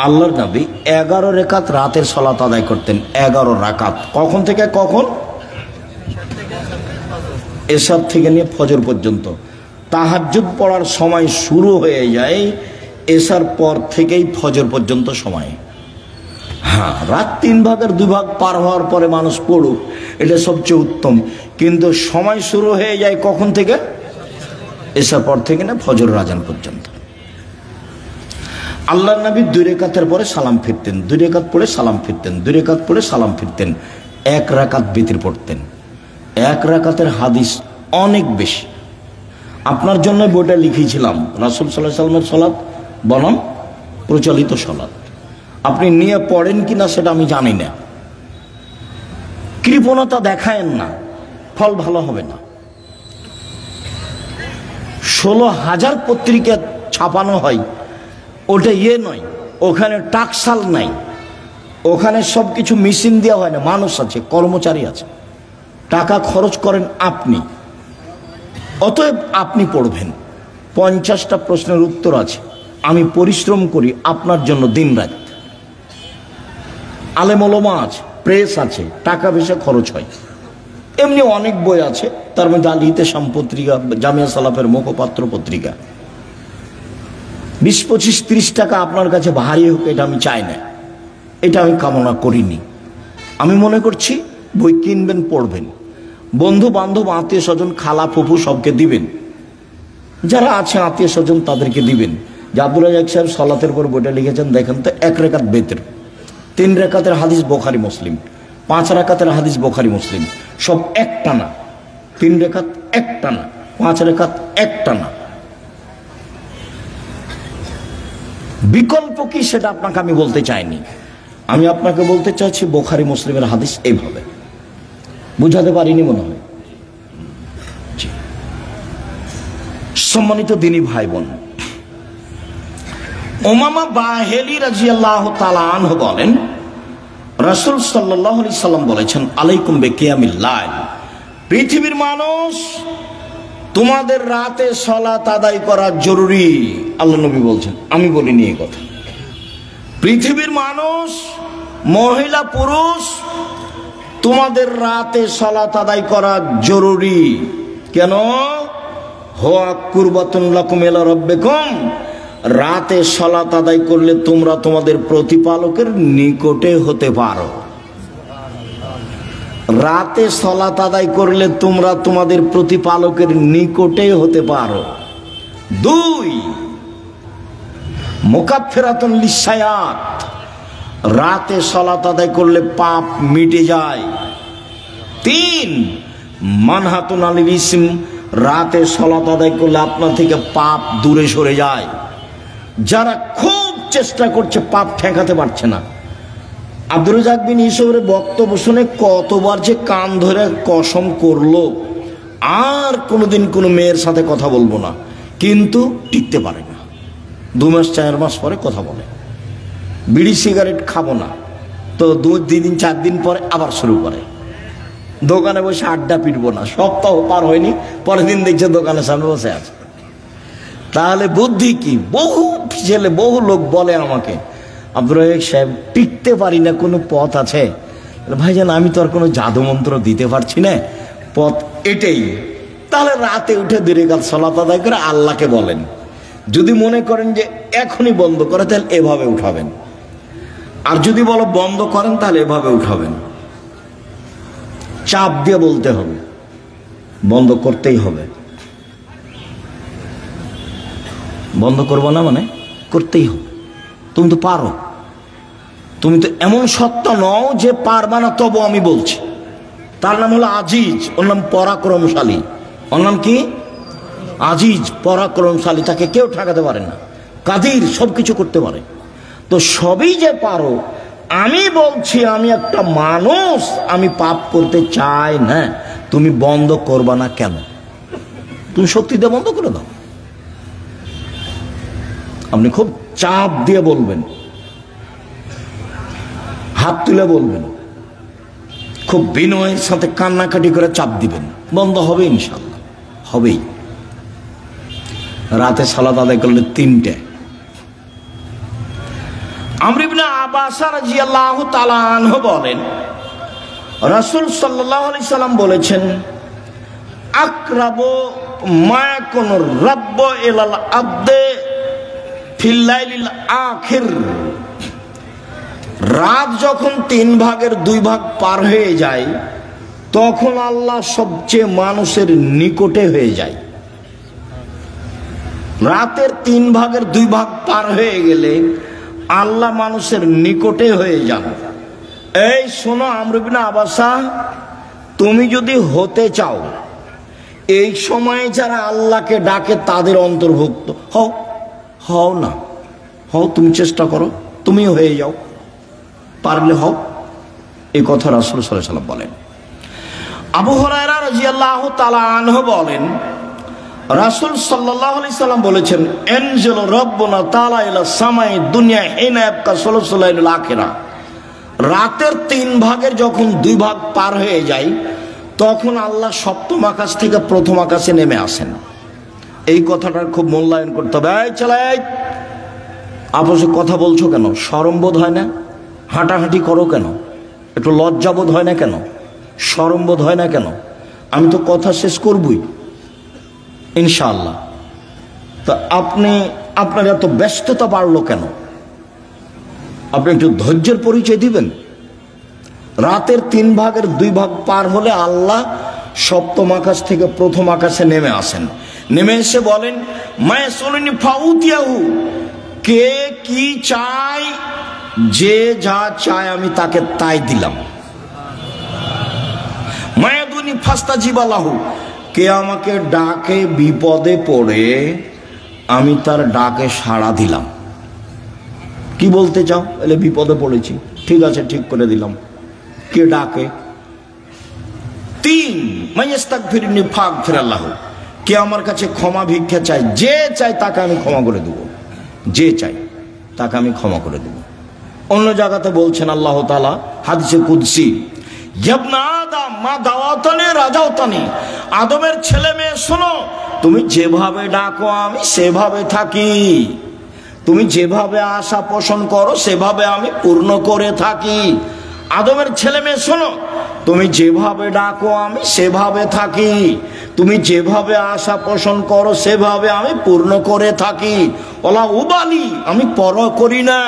আল্লাহর নবী 11 রাকাত রাতের সালাত আদায় করতেন। 11 রাকাত। কখন থেকে কখন? এশার থেকে নিয়ে ফজর পর্যন্ত। তাহাজ্জুদ পড়ার সময় শুরু হয়ে যায় এশার পর থেকেই ফজর পর্যন্ত সময়। হ্যাঁ, রাত 3 ভাগের 2 ভাগ পার হওয়ার পরে মানুষ পড়ুক, এটা সবচেয়ে উত্তম। কিন্তু সময় শুরু হয়ে যায় কখন থেকে? এশার পর থেকে না ফজর আযান পর্যন্ত। আল্লাহর নবী 2 রাকাতের পরে সালাম ফিরতেন, 2 রাকাত পড়ে সালাম ফিরতেন, 2 রাকাত পড়ে সালাম ফিরতেন। 1 রাকাত বিতির পড়তেন। 1 রাকাতের হাদিস অনেক বেশি। আপনার জন্য বইটা লিখেছিলাম, রাসূল সাল্লাল্লাহু আলাইহি ওয়াসাল্লামের সালাত বনাম প্রচলিত সালাত। আপনি নিয়ে পড়েন কিনা সেটা আমি জানি না। কৃপণতা দেখায়েন না, ফল ভালো হবে না। 16,000 পত্রিকা ছাপানো হয়, ওটা নয়, ওখানে টাকসাল নাই, ওখানে সবকিছু মেশিন দেওয়া হয় না। মানুষ আছে, কর্মচারী আছে, টাকা খরচ করেন আপনি। অতএব আপনি পড়বেন। 50টা প্রশ্নের উত্তর আছে। আমি পরিশ্রম করি আপনার জন্য দিন রাত। আলেম ওলামা আছে, প্রেস আছে, টাকা পয়সা খরচ হয়। এমনি অনেক বই আছে, তার মধ্যে আল ইতিসাম পত্রিকা, জামিয়া সালাফের মুখপাত্র পত্রিকা। 20, 25, 30 টাকা আপনার কাছে ভারী হোক, এটা আমি চাই না, এটা আমি কামনা করিনি। আমি মনে করছি বই কিনবেন, পড়বেন, বন্ধু বান্ধব, আত্মীয় স্বজন, খালা ফুফু সবকে দিবেন। যারা আছে আত্মীয় স্বজন তাদেরকে দিবেন। যে আব্দুল রাজ্জাক সাহেব সালাতের পর বইটা লিখেছেন, দেখেন তো, 1 রাকাত বেতের, 3 রাকাতের হাদিস বুখারী মুসলিম, 5 রাকাতের হাদিস বুখারী মুসলিম, সব একটানা। 3 রাকাত একটানা, 5 রাকাত একটানা। বিকল্প কি সেটা আপনাকে আমি বলতে চাইনি। আমি আপনাকে বলতে চাইছি বুখারী মুসলিমের হাদিস এইভাবে। বুঝাতে পারিনি মনে হয়। সম্মানিত দিনী ভাই বোন, উমামা বাহিলি রাদিয়াল্লাহু তাআলা আনহু বলেন, রাসূল সাল্লাল্লাহু আলাইহি সাল্লাম বলেছেন, আলাইকুম বিকিয়ামিল লাইল, পৃথিবীর মানুষ তোমাদের রাতে সালাত আদায় করা জরুরি। আল্লাহ নবী বলছেন, আমি বলিনি এই কথা। পৃথিবীর মানুষ, মহিলা পুরুষ, তোমাদের রাতে সালাত আদায় করা জরুরি। কেন? হুয়া কুরবাতুন লাকুম ইলা রাব্বিকুম, রাতে সালাত আদায় করলে তোমরা তোমাদের প্রতিপালকের নিকটে হতে পারো। রাতে সালাত আদায় করলে তোমরা তোমাদের প্রতিপালকের নিকটে হতে পারো। 2, মুকাফফিরাতুন লিসায়াত, রাতে সালাত আদায় করলে পাপ মিটে যায়। 3, মানহাতুন আনিল ইসম, রাতে সালাত আদায় করলে আপনার থেকে পাপ দূরে সরে যায়। যারা খুব চেষ্টা করছে পাপ ঠেকাতে পারছে না, আব্দুর রাজ্জাক বিন ইউসুফের বক্তব্য শুনে কতবার যে কান ধরে কসম করলো আর কোনোদিন কোনো মেয়ের সাথে কথা বলবো না, কিন্তু টিকতে পারে না। 2 মাস 4 মাস পরে কথা বলে। বিড়ি সিগারেট খাবো না, তো 2 দিন 4 দিন পরে আবার শুরু করে। দোকানে বসে আড্ডা পিটবো না, সপ্তাহ পার হয়নি, পরের দিন দেখছে দোকানের সামনে বসে আছে। তাহলে বুদ্ধি কি? বহু ছেলে, বহু লোক বলে আমাকে, আব্দুর রাজ্জাক সাহেব টিকতে পারি না, কোনো পথ আছে? ভাইজান, আমি তো আর কোনো জাদু মন্ত্র দিতে পারছি না, পথ এটাই। তাহলে রাতে উঠে 2 রাকাত সালাত আদায় করে আল্লাহকে বলেন। যদি মনে করেন যে এখনই বন্ধ করে, তাহলে এভাবে উঠাবেন। আর যদি বলো বন্ধ করেন, তাহলে এভাবে উঠাবেন। চাপ দিয়ে বলতে হবে, বন্ধ করতেই হবে। বন্ধ করবো না মানে করতেই হবে। তুমি তো পারো, তুমি তো এমন সত্তা নও যে পারবা না, তবু আমি বলছি। তার নাম হলো আজিজ, ওর নাম পরাক্রমশালী। ওর নাম কি? আজিজ, পরাক্রমশালী। তাকে কেউ ঠেকাতে পারে না। কাদির, সবকিছু করতে পারে। তো সবই যে পারো, আমি বলছি আমি একটা মানুষ, আমি পাপ করতে চাই না। তুমি বন্ধ করবা না কেন? তুমি শক্তি দিয়ে বন্ধ করে দাও। আপনি খুব চাপ দিয়ে বলবেন, হাত তুলে বলবেন, খুব বিনয়ের সাথে কান্নাকাটি করে চাপ দিবেন, বন্ধ হবে ইনশাল্লাহ, হবেই। রাতে সালাত আদায় করলে 3টে। আমর ইবনে আব্বাস রাদিয়াল্লাহু তাআলা আনহু বলেন, রাসূল সাল্লাল্লাহু আলাইহি সাল্লাম বলেছেন, আকরাবু মা ইয়াকুনুর রাব্বু ইলাল আবদে ফিল লাইলিল আখির। রাত যখন 3 ভাগের 2 ভাগ পার হয়ে যায়, তখন আল্লাহ সবচেয়ে মানুষের নিকটে হয়ে যায়। রাতের 3 ভাগের 2 ভাগ পার হয়ে গেলে আল্লাহ মানুষের নিকটে হয়ে যান। এই শোনো আমর ইবনে আব্বাস, তুমি যদি হতে চাও এই সময়ে যারা আল্লাহকে ডাকে তাদের অন্তর্ভুক্ত হও, হও না হও, তুমি চেষ্টা করো, তুমিও হয়ে যাও, পারলে হও। এই কথা রাসূল সাল্লাল্লাহু আলাইহি ওয়াসাল্লাম বলেন। আবু হুরায়রা রাদিয়াল্লাহু তাআলা আনহু বলেন, রাসূল সাল্লাল্লাহু আলাইহি সাল্লাম বলেছেন, আনজাল রাব্বুনা তাআলা ইলা সামাই দুনিয়া হিনা ইয়াবকা সুলুসুল লাইলিল আখিরা। রাতের 3 ভাগের যখন 2 ভাগ পার হয়ে যায়, তখন আল্লাহ সপ্তম আকাশ থেকে প্রথম আকাশে নেমে আসেন। এই কথাটার খুব মূল্যায়ন করতে হবে। এই চালাই, আপসে কথা বলছো কেন? শরম বোধ হয় না? হাঁটাহাঁটি করো কেন? একটু লজ্জাবোধ হয় না কেন? শরম বোধ হয় না কেন? আমি তো কথা শেষ করবই ইনশাআল্লাহ। তা আপনার এত ব্যস্ততা বাড়লো কেন? আপনি একটু ধৈর্যের পরিচয় দিবেন। রাতের 3 ভাগের 2 ভাগ পার হলে আল্লাহ সপ্তম আকাশ থেকে প্রথম আকাশে নেমে আসেন। নেমে এসে বলেন, মায়াসুলুনি ফাউতিয়াহু, কে কি চায়, যে যা চায় আমি তাকে তাই দিলাম। মায়াদুনি ফাস্তাজিবালাহু, কে আমাকে ডাকে বিপদে পড়ে আমি তার ডাকে সাড়া দিলাম। কি বলতে চাও? এলে বিপদে পড়েছি, ঠিক আছে, ঠিক করে দিলাম। কে ডাকে? 3 মাইয়াস্তাগফিরুনি ফাগফিরাল্লাহু, কে আমার কাছে ক্ষমা ভিক্ষা চায়, যে চাই তাকে আমি ক্ষমা করে দেব, যে চাই তাকে আমি ক্ষমা করে দেব। অন্য জায়গাতে বলছেন আল্লাহ তাআলা হাদিসে কুদসি, ইবনা আদম মা দাওয়াতানি রাজাওতানি, আদমের ছেলে মেয়ে শোনো, তুমি যেভাবে ডাকো আমি সেভাবে থাকি, তুমি যেভাবে আশা পোষণ করো সেভাবে আমি পূর্ণ করে থাকি। আদমের ছেলে মেয়ে শোনো, তুমি যেভাবে ডাকো আমি সেভাবে থাকি, তুমি যেভাবে আশা পোষণ করো সেভাবে আমি পূর্ণ করে থাকি। ওলা উবালি, আমি পরোয়া করি না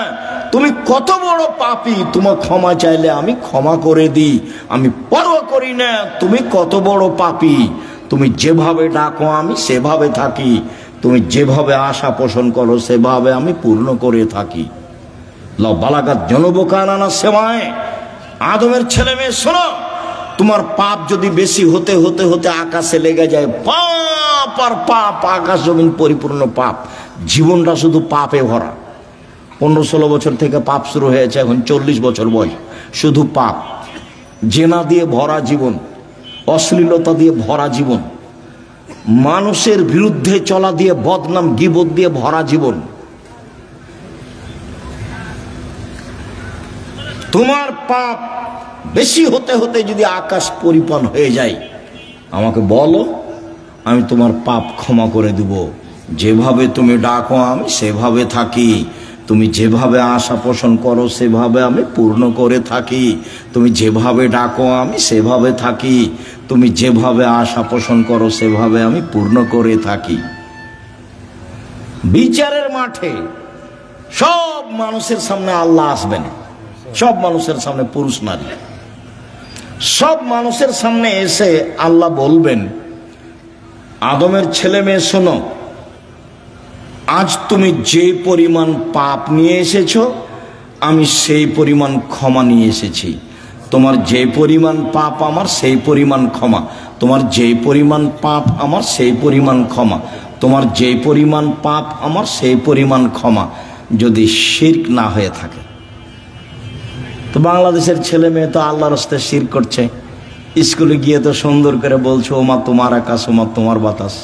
তুমি কত বড় পাপী, তোমার ক্ষমা চাইলে আমি ক্ষমা করে দিই, আমি পরোয়া করি না তুমি কত বড় পাপী, তুমি যেভাবে ডাকো আমি সেভাবে থাকি, তুমি যেভাবে আশা পোষণ করো সেভাবে আমি পূর্ণ করে থাকি। লাউ বালাগাত জনবকানানা সেমায়, আদমের ছেলে মেয়ে শোনো, তোমার পাপ যদি বেশি হতে হতে হতে আকাশে লেগে যায়, পাপ আর পাপ, আকাশ জমিন পরিপূর্ণ পাপ, জীবনটা শুধু পাপে ভরা। 15-16 বছর থেকে পাপ শুরু হয়েছে, এখন 40 বছর বয়স, শুধু পাপ, জেনা দিয়ে ভরা জীবন, অশ্লীলতা দিয়ে ভরা জীবন, মানুষের বিরুদ্ধে চলা দিয়ে, বদনাম গীবত দিয়ে ভরা জীবন। তোমার পাপ বেশি হতে হতে যদি আকাশ পরিপূর্ণ হয়ে যায়, আমাকে বলো, আমি তোমার পাপ ক্ষমা করে দেব। যেভাবে তুমি ডাকো আমি সেভাবে থাকি, তুমি যেভাবে আশা পোষণ করো সেভাবে আমি পূর্ণ করে থাকি, তুমি যেভাবে ডাকো আমি সেভাবে থাকি, তুমি যেভাবে আশা পোষণ করো সেভাবে আমি পূর্ণ করে থাকি। বিচারের মাঠে সব মানুষের সামনে আল্লাহ আসবেন, সব মানুষের সামনে, পুরুষ নারী সব মানুষের সামনে এসে আল্লাহ বলবেন, আদমের ছেলে মেয়ে শোনো, আজ তুমি যে পরিমাণ পাপ নিয়ে এসেছো, আমি সেই পরিমাণ ক্ষমা নিয়ে এসেছি। তোমার যে পরিমাণ পাপ আমার সেই পরিমাণ ক্ষমা, তোমার যে পরিমাণ পাপ আমার সেই পরিমাণ ক্ষমা, তোমার যে পরিমাণ পাপ আমার সেই পরিমাণ ক্ষমা, যদি শিরক না হয়ে থাকে। তো বাংলাদেশের ছেলে মেয়ে তো আল্লাহর রাস্তায় শিরক করছে, স্কুলে গিয়ে তো সুন্দর করে বলছে ওমা তোমার আকাশ, ওমা তোমার বাতাস।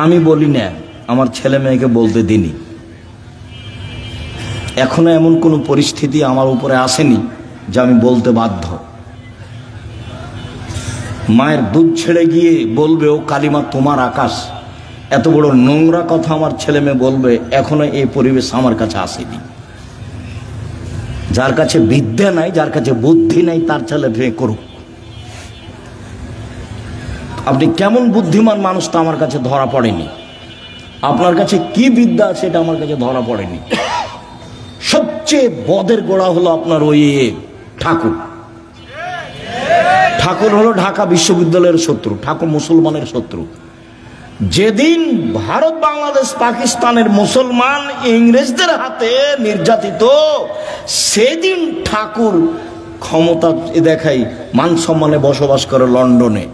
আমি বলি না, আমার ছেলে মেয়েকে বলতে দিনি। এখনো এমন কোনো পরিস্থিতি আমার উপরে আসেনি যে আমি বলতে বাধ্য। মায়ের দুধ ছেড়ে গিয়ে বলবে ও কালিমা তোমার আকাশ, এত বড় নোংরা কথা আমার ছেলে মেয়ে বলবে, এখনো এই পরিবেশ আমার কাছে আসেনি। যার কাছে বিদ্যা নাই, যার কাছে বুদ্ধি নাই, তার ছেলে মেয়ে করুক। আপনি কেমন বুদ্ধিমান মানুষ তা আমার কাছে ধরা পড়েনি। আপনার কাছে কি বিদ্যা আছে এটা আমার কাছে ধরা পড়েনি। সবচেয়ে বদের গোড়া হলো আপনার ওই ঠাকুর। ঠাকুর হলো ঢাকা বিশ্ববিদ্যালয়ের শত্রু, ঠাকুর মুসলমানের শত্রু। যেদিন ভারত, বাংলাদেশ, পাকিস্তানের মুসলমান ইংরেজদের হাতে নির্যাতিত, সেদিন ঠাকুর ক্ষমতা দেখাই মান সম্মানে বসবাস করে লন্ডনে।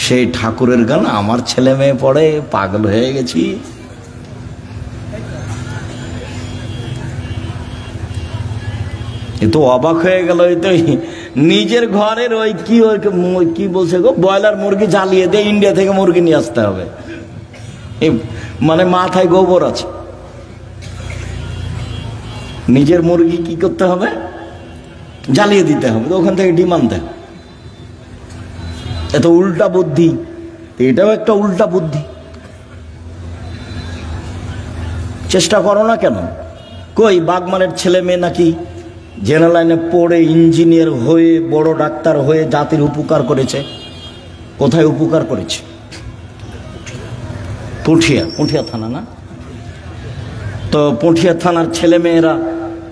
সেই ঠাকুরের গান আমার ছেলে মেয়ে পড়ে, পাগল হয়ে গেছি। এ তো অবাক হয়ে গেল। এই তো নিজের ঘরের ওই কি বলছে গো, ব্রয়লার মুরগি জ্বালিয়ে দিয়ে ইন্ডিয়া থেকে মুরগি নিয়ে আসতে হবে, মানে মাথায় গোবর আছে। নিজের মুরগি কি করতে হবে, জ্বালিয়ে দিতে হবে, ওখান থেকে ডিম আনতে হবে। এত উল্টা বুদ্ধি, এটাও একটা উল্টা বুদ্ধি। চেষ্টা করো না কেন? কই বাগমানের ছেলে মেয়ে নাকি জেনারেল লাইনে পড়ে ইঞ্জিনিয়ার হয়ে বড় ডাক্তার হয়ে জাতির উপকার করেছে। কোথায় উপকার করেছে? পুঠিয়া থানা না? তো পুঠিয়া থানার ছেলে মেয়েরা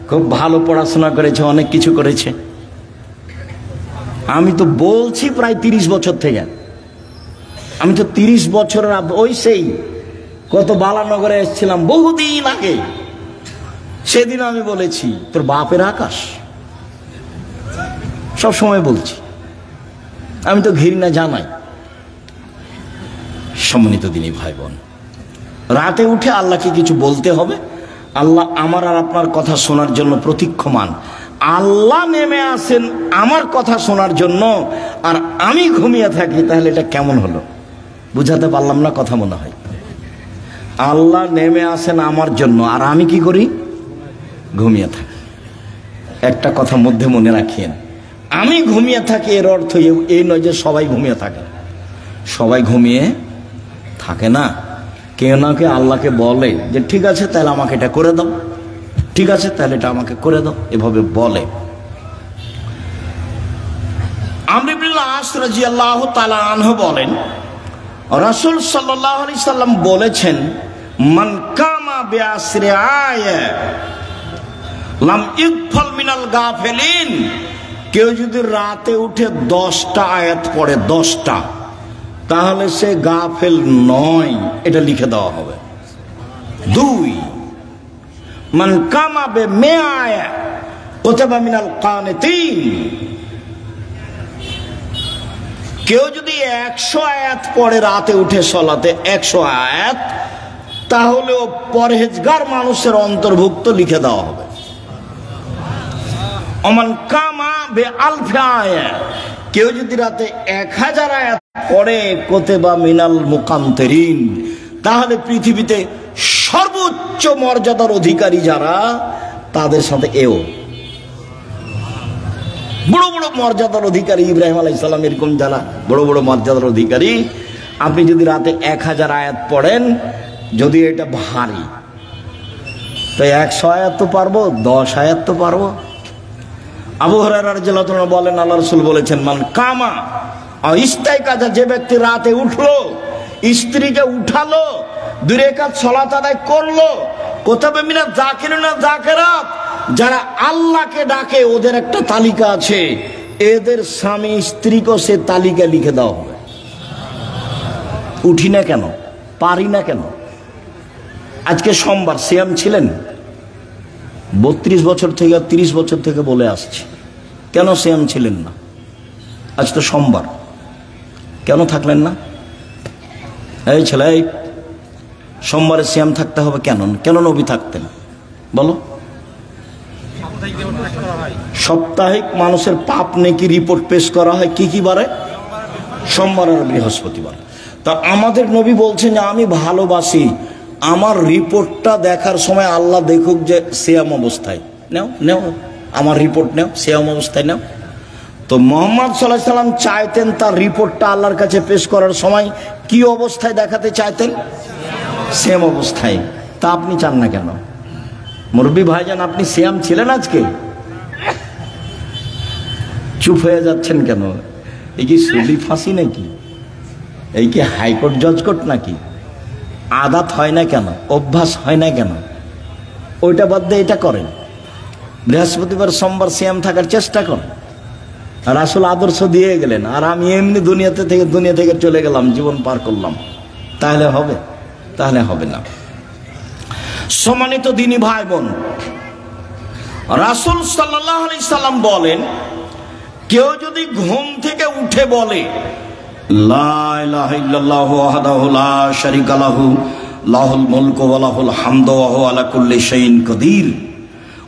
খুব ভালো পড়াশোনা করেছে, অনেক কিছু করেছে। আমি তো বলছি প্রায় 30 বছর থেকে, আমি তো 30 বছরের ওই সেই কত বালানগরে এসেছিলাম বহুদিন আগে, সেদিন আমি বলেছি তোর বাপের আকাশ। সব সময় বলছি, আমি তো ঘৃণা জানাই। সম্মানিত দিনী ভাই বোন, রাতে উঠে আল্লাহকে কিছু বলতে হবে। আল্লাহ আমার আর আপনার কথা শোনার জন্য প্রতীক্ষমান। আল্লাহ নেমে আসেন আমার কথা শোনার জন্য, আর আমি ঘুমিয়ে থাকি, তাহলে এটা কেমন হলো? বুঝাতে পারলাম না কথা মনে হয়। আল্লাহ নেমে আসেন আমার জন্য, আর আমি কি করি? ঘুমিয়ে থাকি। একটা কথা মধ্যে মনে রাখিয়েন, আমি ঘুমিয়ে থাকি এর অর্থ এই নয় যে সবাই ঘুমিয়ে থাকে। সবাই ঘুমিয়ে থাকে না। কেউ না কেউ আল্লাহকে বলে যে ঠিক আছে তাহলে আমাকে এটা করে দাও, ঠিক আছে তাহলে এটা আমাকে করে দাও, এভাবে বলে। আমর ইবনে আস রাদিয়াল্লাহু তাআলা আনহু বলেন, রাসূল সাল্লাল্লাহু আলাইহি সাল্লাম বলেছেন, মান কামা বিআসরি আয়া লাম ইগফাল মিনাল গাফিলিন। কেউ যদি রাতে উঠে 10টা আয়াত পড়ে, 10টা, তাহলে সে গাফেল নয়, এটা লিখে দেওয়া হবে। 2, মান কামা বিমিয়া আয়া কুতিবা মিনাল কানিতিন। কেউ যদি 100 আয়াত পড়ে রাতে উঠে সলাতে, 100 আয়াত, তাহলে ও পরহেজগার মানুষের অন্তর্ভুক্ত লিখে দেওয়া হবে। ওমান কামা বিআলফি আয়া, কেউ যদি রাতে 1000 আয়াত পড়ে কুতিবা মিনাল মুকান্তিরিন, তাহলে পৃথিবীতে সর্বোচ্চ মর্যাদার অধিকারী যারা, তাদের সাথে এও বড় বড় মর্যাদার অধিকারী। ইব্রাহিম আলাইহিস সালাম এরকম যারা বড় বড় মর্যাদার অধিকারী, আপনি যদি রাতে 1000 আয়াত পড়েন, যদি এটা ভারী, তো 100 আয়াত তো পারবো, 10 আয়াত তো পারবো। আবু হুরায়রা রাদিয়াল্লাহু আনহু বলেন, আল্লাহ রাসূল বলেছেন, মান কামা ইস্তাইকাজা, যে ব্যক্তি রাতে উঠলো, স্ত্রীকে উঠালো, 2 রাকাত সালাত আদায় করলো, কুতিবা মিনাল যাকিরিনা যাকিরাত, যারা আল্লাহকে ডাকে ওদের একটা তালিকা আছে, এদের স্বামী স্ত্রীকে সে তালিকা লিখে দেওয়া হবে। উঠি না কেন, পারি না কেন? আজকে সোমবার, সিয়াম ছিলেন? 32 বছর থেকে 30 বছর থেকে বলে আসছি, কেন সিয়াম ছিলেন না? আজ তো সোমবার, কেন থাকলেন না? এই ছেলে, সোমবারে সিয়াম থাকতে হবে কেন? কেন নবী থাকতেন বলো? সাপ্তাহিক মানুষের পাপ নেকি রিপোর্ট পেশ করা হয় কি কি বারে? সোমবার আর বৃহস্পতিবার। তা আমাদের নবী বলছেন যে আমি ভালোবাসি আমার রিপোর্টটা দেখার সময় আল্লাহ দেখুক যে সিয়াম অবস্থায়। নেও নেও আমার রিপোর্ট নেও, সিয়াম অবস্থায় নেও। তো মুহাম্মদ সাল্লাল্লাহু আলাইহি সাল্লাম চাইতেন তার রিপোর্টটা আল্লাহর কাছে পেশ করার সময় কি অবস্থায় দেখাতে চাইতেন? সিয়াম অবস্থায়। তা আপনি চান না কেন? মুরব্বী ভাইজান, আপনি সিয়াম ছিলেন আজকে? চুপ হয়ে যাচ্ছেন কেন? এই কি সুলি ফাঁসি নাকি? এই কি হাইকোর্ট জজ কোর্ট নাকি? আদাত হয় না কেন? অভ্যাস হয় না কেন? ওইটা বাদ দিয়ে এটা করেন। বৃহস্পতিবার সোমবার সিয়াম থাকার চেষ্টা করেন। আর আসলে আদর্শ দিয়ে গেলেন, আর আমি এমনি দুনিয়া থেকে চলে গেলাম, জীবন পার করলাম। তাহলে হবে? তাহলে হবে না। সম্মানিত দিনী ভাই বোন, রাসূল সাল্লাল্লাহু আলাইহি সাল্লাম বলেন, কেউ যদি ঘুম থেকে উঠে বলে লা ইলাহা ইল্লাল্লাহু ওয়াহদাহু লা শারীকা লাহু লাহুল মুলকু ওয়া লাহুল হামদু ওয়া হুয়া আলা কুল্লি শাইইন কাদির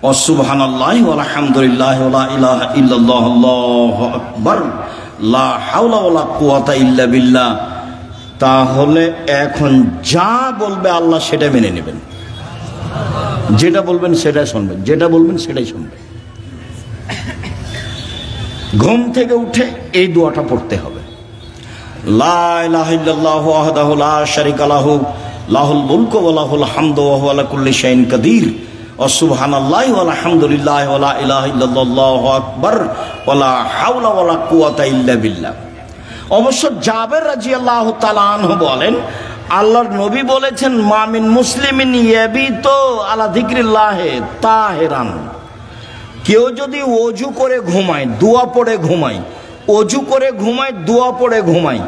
ওয়া সুবহানাল্লাহি ওয়া আলহামদুলিল্লাহি ওয়া লা ইলাহা ইল্লাল্লাহু আল্লাহু আকবার লা হাওলা ওয়া লা কুওয়াতা ইল্লা বিল্লাহ, তাহলে এখন যা বলবে আল্লাহ সেটা মেনে নেবেন। যেটা বলবেন সেটাই শুনবেন, যেটা বলবেন সেটাই শুনবেন। ঘুম থেকে উঠে এই দোয়াটা পড়তে হবে, লা ইলাহা ইল্লাল্লাহু ওয়াহদাহু লা শারীকা লাহু লাহুল মুলকু ওয়া লাহুল হামদু ওয়া হুয়া আলা কুল্লি শাইইন কাদির ওয়া সুবহানাল্লাহি ওয়া আলহামদুলিল্লাহি ওয়া লা ইলাহা ইল্লাল্লাহু আকবার ওয়া লা হাওলা ওয়া লা কুওয়াতা ইল্লা বিল্লাহ। অবশ্য জাবের রাদিয়াল্লাহু তাআলা আনহু বলেন, আল্লাহর নবী বলেছেন, মা মিন মুসলিমিন ইয়াবিতু আলা যিকরিল্লাহি তাহিরান, কেউ যদি ওযু করে ঘুমায়, দোয়া পড়ে ঘুমায়, ওযু করে ঘুমায়, দোয়া পড়ে ঘুমায়,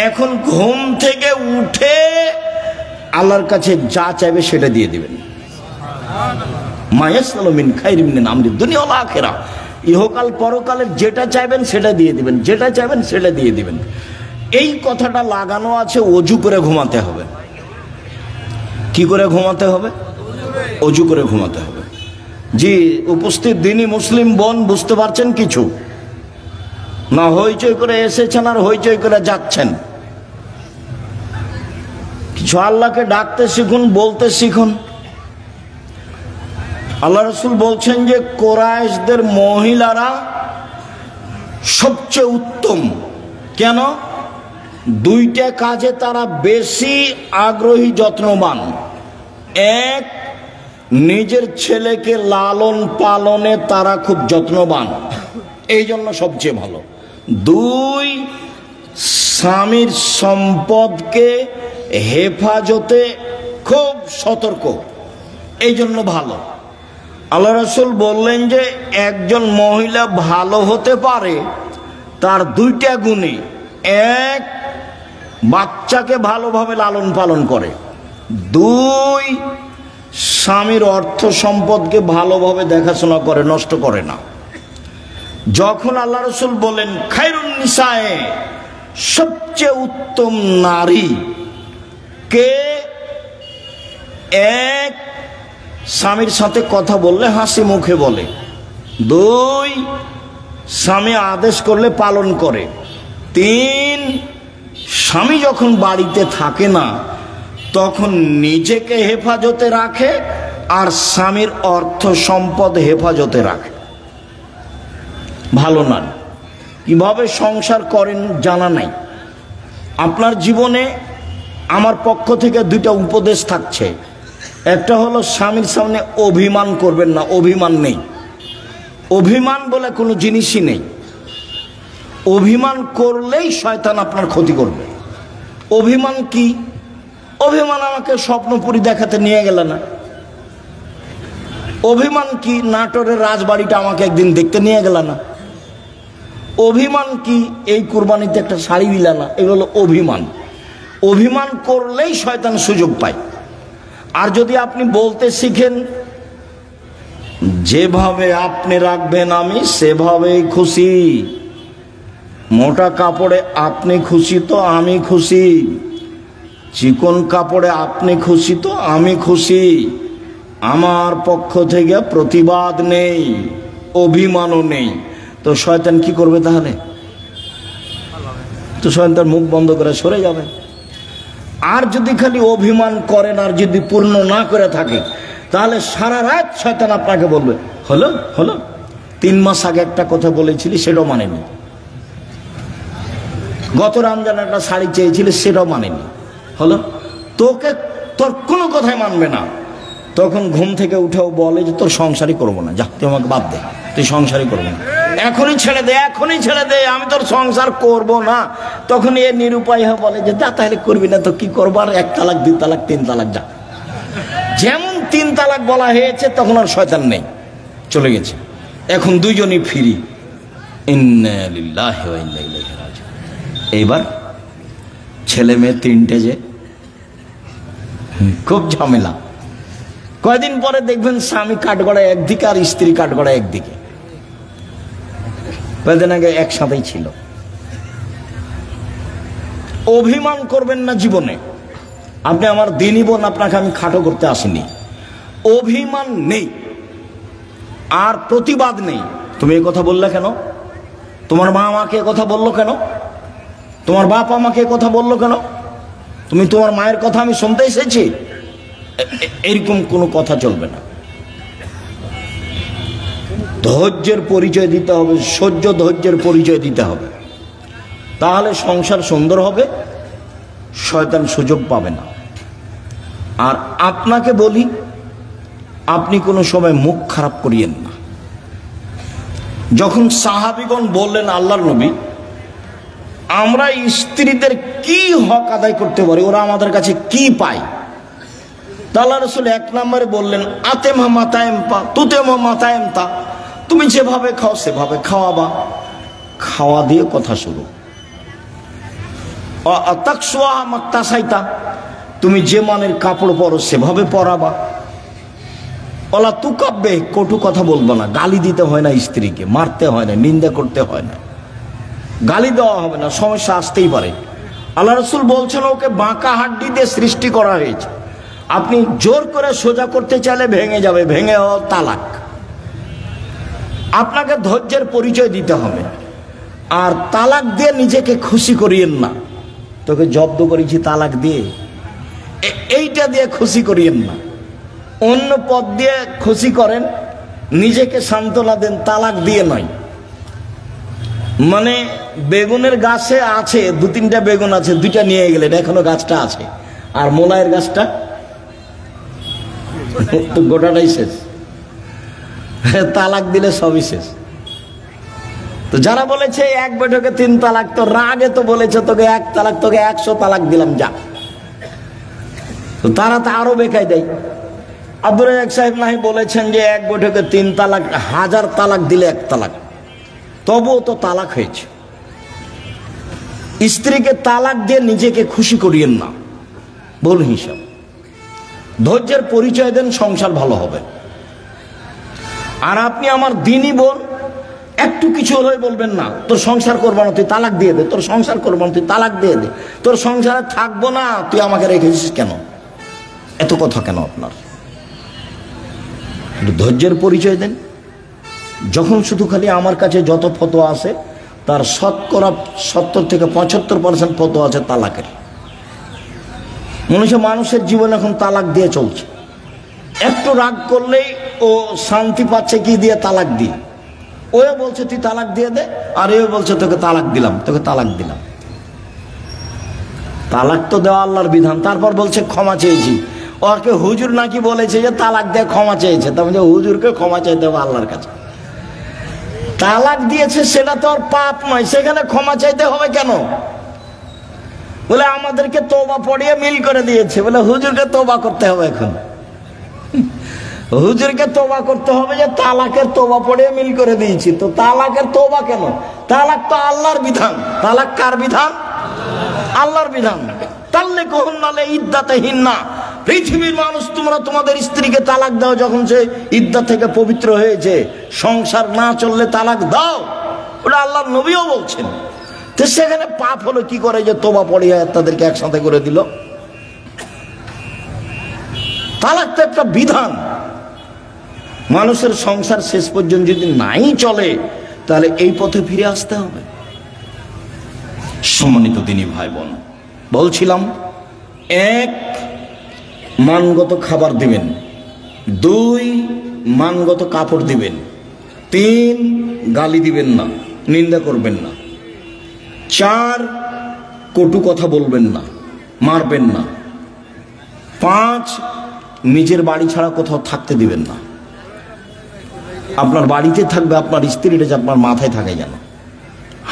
এখন ঘুম থেকে উঠে আল্লাহর কাছে যা চাইবে সেটা দিয়ে দিবেন। মা ইয়াসআলু মিন খাইরিন মিন আমরি দুনিয়া ওয়াল আখিরাহ, ইহকাল পরকালের যেটা চাইবেন সেটা দিয়ে দিবেন, যেটা চাইবেন সেটা দিয়ে দিবেন। এই কথাটা লাগানো আছে ওযু করে ঘুমাতে হবে। কি করে ঘুমাতে হবে? ওযু করে ঘুমাতে হবে। জি উপস্থিত দিনী মুসলিম বোন, বুঝতে পারছেন কিছু? না হইচই করে এসেছেন আর হইচই করে যাচ্ছেন? কিছু আল্লাহকে ডাকতে শিখুন, বলতে শিখুন। আল্লাহ রাসূল বলছেন যে কুরাইশদের মহিলারা সবচেয়ে উত্তম। কেন? দুইটা কাজে তারা বেশি আগ্রহী, যত্নবান। এক, নিজের ছেলেকে লালন পালনে তারা খুব যত্নবান, এই জন্য সবচেয়ে ভালো। দুই, স্বামীর সম্পদকে হেফাজতে খুব সতর্ক, এই জন্য ভালো। আল্লাহ রাসূল বললেন যে একজন মহিলা ভালো হতে পারে তার দুইটা গুণে। এক, বাচ্চাকে ভালোভাবে লালন পালন করে। দুই, স্বামীর অর্থ সম্পদকে ভালোভাবে দেখাশোনা করে, নষ্ট করে না। যখন আল্লাহ রাসূল বলেন খায়রুন নিসায়ে, সবচেয়ে উত্তম নারী কে? এক, স্বামীর সাথে কথা বললে হাসি মুখে বলে। দুই, স্বামী আদেশ করলে পালন করে। তিন, স্বামী যখন বাড়িতে থাকে না তখন নিজেকে হেফাজতে রাখে আর স্বামীর অর্থ সম্পদ হেফাজতে রাখে। ভালো নারী কিভাবে সংসার করেন জানা নাই। আপনার জীবনে আমার পক্ষ থেকে দুইটা উপদেশ থাকছে। একটা হলো স্বামীর সামনে অভিমান করবেন না, অভিমান নেই। অভিমান বলে কোনো জিনিসই নেই। অভিমান করলেই শয়তান আপনার ক্ষতি করবে। অভিমান কি? অভিমান আমাকে স্বপ্নপুরী দেখাতে নিয়ে গেল না। অভিমান কি? নাটোরের রাজবাড়িটা আমাকে একদিন দেখতে নিয়ে গেল না। অভিমান কি? এই কুরবানিতে একটা শাড়ি দিল না। এগুলো অভিমান। অভিমান করলেই শয়তান সুযোগ পায়। আর যদি আপনি বলতে শিখেন যেভাবে আপনি রাখবেন আমি সেভাবেই খুশি। মোটা কাপড়ে আপনি খুশি তো আমি খুশি, চিকন কাপড়ে আপনি খুশি তো আমি খুশি। আমার পক্ষ থেকে প্রতিবাদ নেই, অভিমানও নেই। তো শয়তান কি করবে তাহলে? তো শয়তান মুখ বন্ধ করে সরে যাবে। আর যদি খালি অভিমান করেন আর যদি পূর্ণ না করে থাকে, তাহলে সারা রাত শয়তান আপনাকে বলবে হলো হলো 3 মাস আগে একটা কথা বলেছিলি সেটাও মানেনি, গত রমজান একটা শাড়ি চেয়েছিলি সেটাও মানেনি, হলো। তোর কোনো কথাই মানবে না। তখন ঘুম থেকে উঠেও বলে যে তোর সংসারই করবো না, যা তুই আমাকে বাদ দে, তুই সংসারই করবো না, এখনই ছেড়ে দে, এখনই ছেড়ে দে, আমি তোর সংসার করব না। তখন এ নিরুপায় হয়ে বলে যে যা তাহলে করবি না তো কি করবো, আর 1 তালাক 2 তালাক 3 তালাক যা। যেমন 3 তালাক বলা হয়েছে তখন আর শয়তান নেই, চলে গেছে। এখন দুইজনই ফ্রি। ইন্না লিল্লাহি ওয়া ইন্না ইলাইহি রাজিউন। এইবার ছেলে মেয়ে 3টে, যে খুব ঝামেলা। কয়দিন পরে দেখবেন স্বামী কাঠগড়ায় একদিকে আর স্ত্রী কাঠগড়ায় একদিকে। কয়দিন আগে একসাথেই ছিল। অভিমান করবেন না জীবনে। আপনি আমার দিনই বোন, আপনাকে আমি খাটো করতে আসিনি। অভিমান নেই আর প্রতিবাদ নেই। তুমি এই কথা বললে কেন? তোমার মা আমাকে কথা বললো কেন? তোমার বাপ আমাকে কথা বললো কেন? তুমি তোমার মায়ের কথা আমি শুনতে এসেছি? এরকম কোনো কথা চলবে না। ধৈর্যের পরিচয় দিতে হবে, সহ্য ধৈর্যের পরিচয় দিতে হবে, তাহলে সংসার সুন্দর হবে, শয়তান সুযোগ পাবে না। আর আপনাকে বলি, আপনি কোনো সময় মুখ খারাপ করিয়েন না। যখন সাহাবীগণ বললেন আল্লাহর নবী আমরা স্ত্রীদের কি হক আদায় করতে পারি, ওরা আমাদের কাছে কি পায়, আল্লাহ রাসূল 1 নম্বরে বললেন আতেমা মাতায়েম পা তুতেমা মাতায়েম তা, তুমি যেভাবে খাও সেভাবে খাওয়াবা। খাওয়া দিয়ে কথা শুরু। তাকসুয়া মাক্তাসাইতা, তুমি যে মানের কাপড় পরো সেভাবে পরাবা। ওলা তুকাব্বে, কটু কথা বলবো না, গালি দিতে হয় না স্ত্রীকে, মারতে হয় না, নিন্দা করতে হয় না, গালি দেওয়া হবে না, সমস্যা আসতেই পারে। আল্লাহ রাসূল বলছেন ওকে বাঁকা হাড্ডি দিয়ে সৃষ্টি করা হয়েছে, আপনি জোর করে সোজা করতে চাইলে ভেঙে যাবে, ভেঙে তালাক। আপনাকে ধৈর্যের পরিচয় দিতে হবে। আর তালাক দিয়ে নিজেকে খুশি করিয়েন না, তোকে জব্দ করেছি তালাক দিয়ে, এইটা দিয়ে খুশি করিয়েন না। অন্য পথ দিয়ে খুশি করেন, নিজেকে সান্ত্বনা দেন, তালাক দিয়ে নয়। মানে বেগুনের গাছে আছে 2-3টা বেগুন আছে, 2টা নিয়ে গেলেন, এখনো গাছটা আছে, আর মোলায়ের গাছটা তো গোটাটাই শেষ। তালাক দিলে সবই শেষ। তো যারা বলেছে 1 বৈঠকে 3 তালাক, তো রাগে তো বলেছে তোকে 1 তালাক, তোকে 100 তালাক দিলাম যা। তো তারা তো আরো বেকায় দেয়। আব্দুর রাজ্জাক সাহেব নাহি বলেছেন যে 1 বৈঠকে 3 তালাক, 1000 তালাক দিলে 1 তালাক, তবুও তো তালাক হয়েছে। স্ত্রীকে তালাক দিয়ে নিজেকে খুশি করিয়েন না, ভুল হিসাব। ধৈর্যের পরিচয় দেন, সংসার ভালো হবে। আর আপনি আমার দিনই বোন, একটু কিছু হলে বলবেন না তোর সংসার করবো না, তুই তালাক দিয়ে দে, তোর সংসার করবো না, তুই তালাক দিয়ে দে, তোর সংসারে থাকবো না, তুই আমাকে রেখেছিস কেন, এত কথা কেন আপনার? ধৈর্যের পরিচয় দেন। যখন শুধু খালি আমার কাছে যত ফতোয়া আছে তার শতকরা 70 থেকে 75% ফতোয়া আছে তালাকের। মানুষের জীবন এখন তালাক দিয়ে চলছে। একটু রাগ করলেই ও শান্তি পাচ্ছে কি দিয়ে, তালাক দিয়ে। ও বলছে তুই তালাক দিয়ে দে, আর এ বলছে তোকে তালাক দিলাম, তোকে তালাক দিলাম। তালাক তো দেওয়া আল্লাহর বিধান, তারপর বলছে ক্ষমা চেয়েছি। ওকে হুজুর নাকি বলেছে যে তালাক দিয়ে ক্ষমা চেয়েছে, তার মানে হুজুরকে ক্ষমা চাইতে হবে আল্লাহর কাছে। তালাক দিয়েছে সেটা তো আর পাপ নয়, সেখানে ক্ষমা চাইতে হবে কেন? বলে আমাদেরকে তওবা পড়িয়ে মিল করে দিয়েছে, বলে হুজুরকে তওবা করতে হবে। এখন হুজুরকে তওবা করতে হবে যে তালাকের তওবা পড়িয়ে মিল করে দিয়েছি। তো তালাকের তওবা কেন? তালাক তো আল্লাহর বিধান। তালাক কার বিধান? আল্লাহর বিধান। তাল্লিকুহুন্না লিইদ্দাতিহিন্না, পৃথিবীর মানুষ, তোমরা তোমাদের স্ত্রীকে তালাক দাও যখন সে ইদ্দা থেকে পবিত্র হয়েছে, সংসার না চললে তালাক দাও, ওটা আল্লাহর নবীও বলছেন। তো সেখানে পাপ হলো কি করে যে তোবা পড়িয়ে তাদেরকে একসাথে করে দিল? তালাক তো একটা বিধান। মানুষের সংসার শেষ পর্যন্ত যদি নাই চলে তাহলে এই পথে ফিরে আসতে হবে। সম্মানিত দিনী ভাই বোন, বলছিলাম, এক, মানগত খাবার দিবেন। দুই, মানগত কাপড় দিবেন। তিন, গালি দিবেন না, নিন্দা করবেন না। চার, কটু কথা বলবেন না, মারবেন না। পাঁচ, নিজের বাড়ি ছাড়া কোথাও থাকতে দিবেন না। আপনার বাড়িতে থাকবে, আপনার স্ত্রীটা যে আপনার মাথায় থাকে যেন,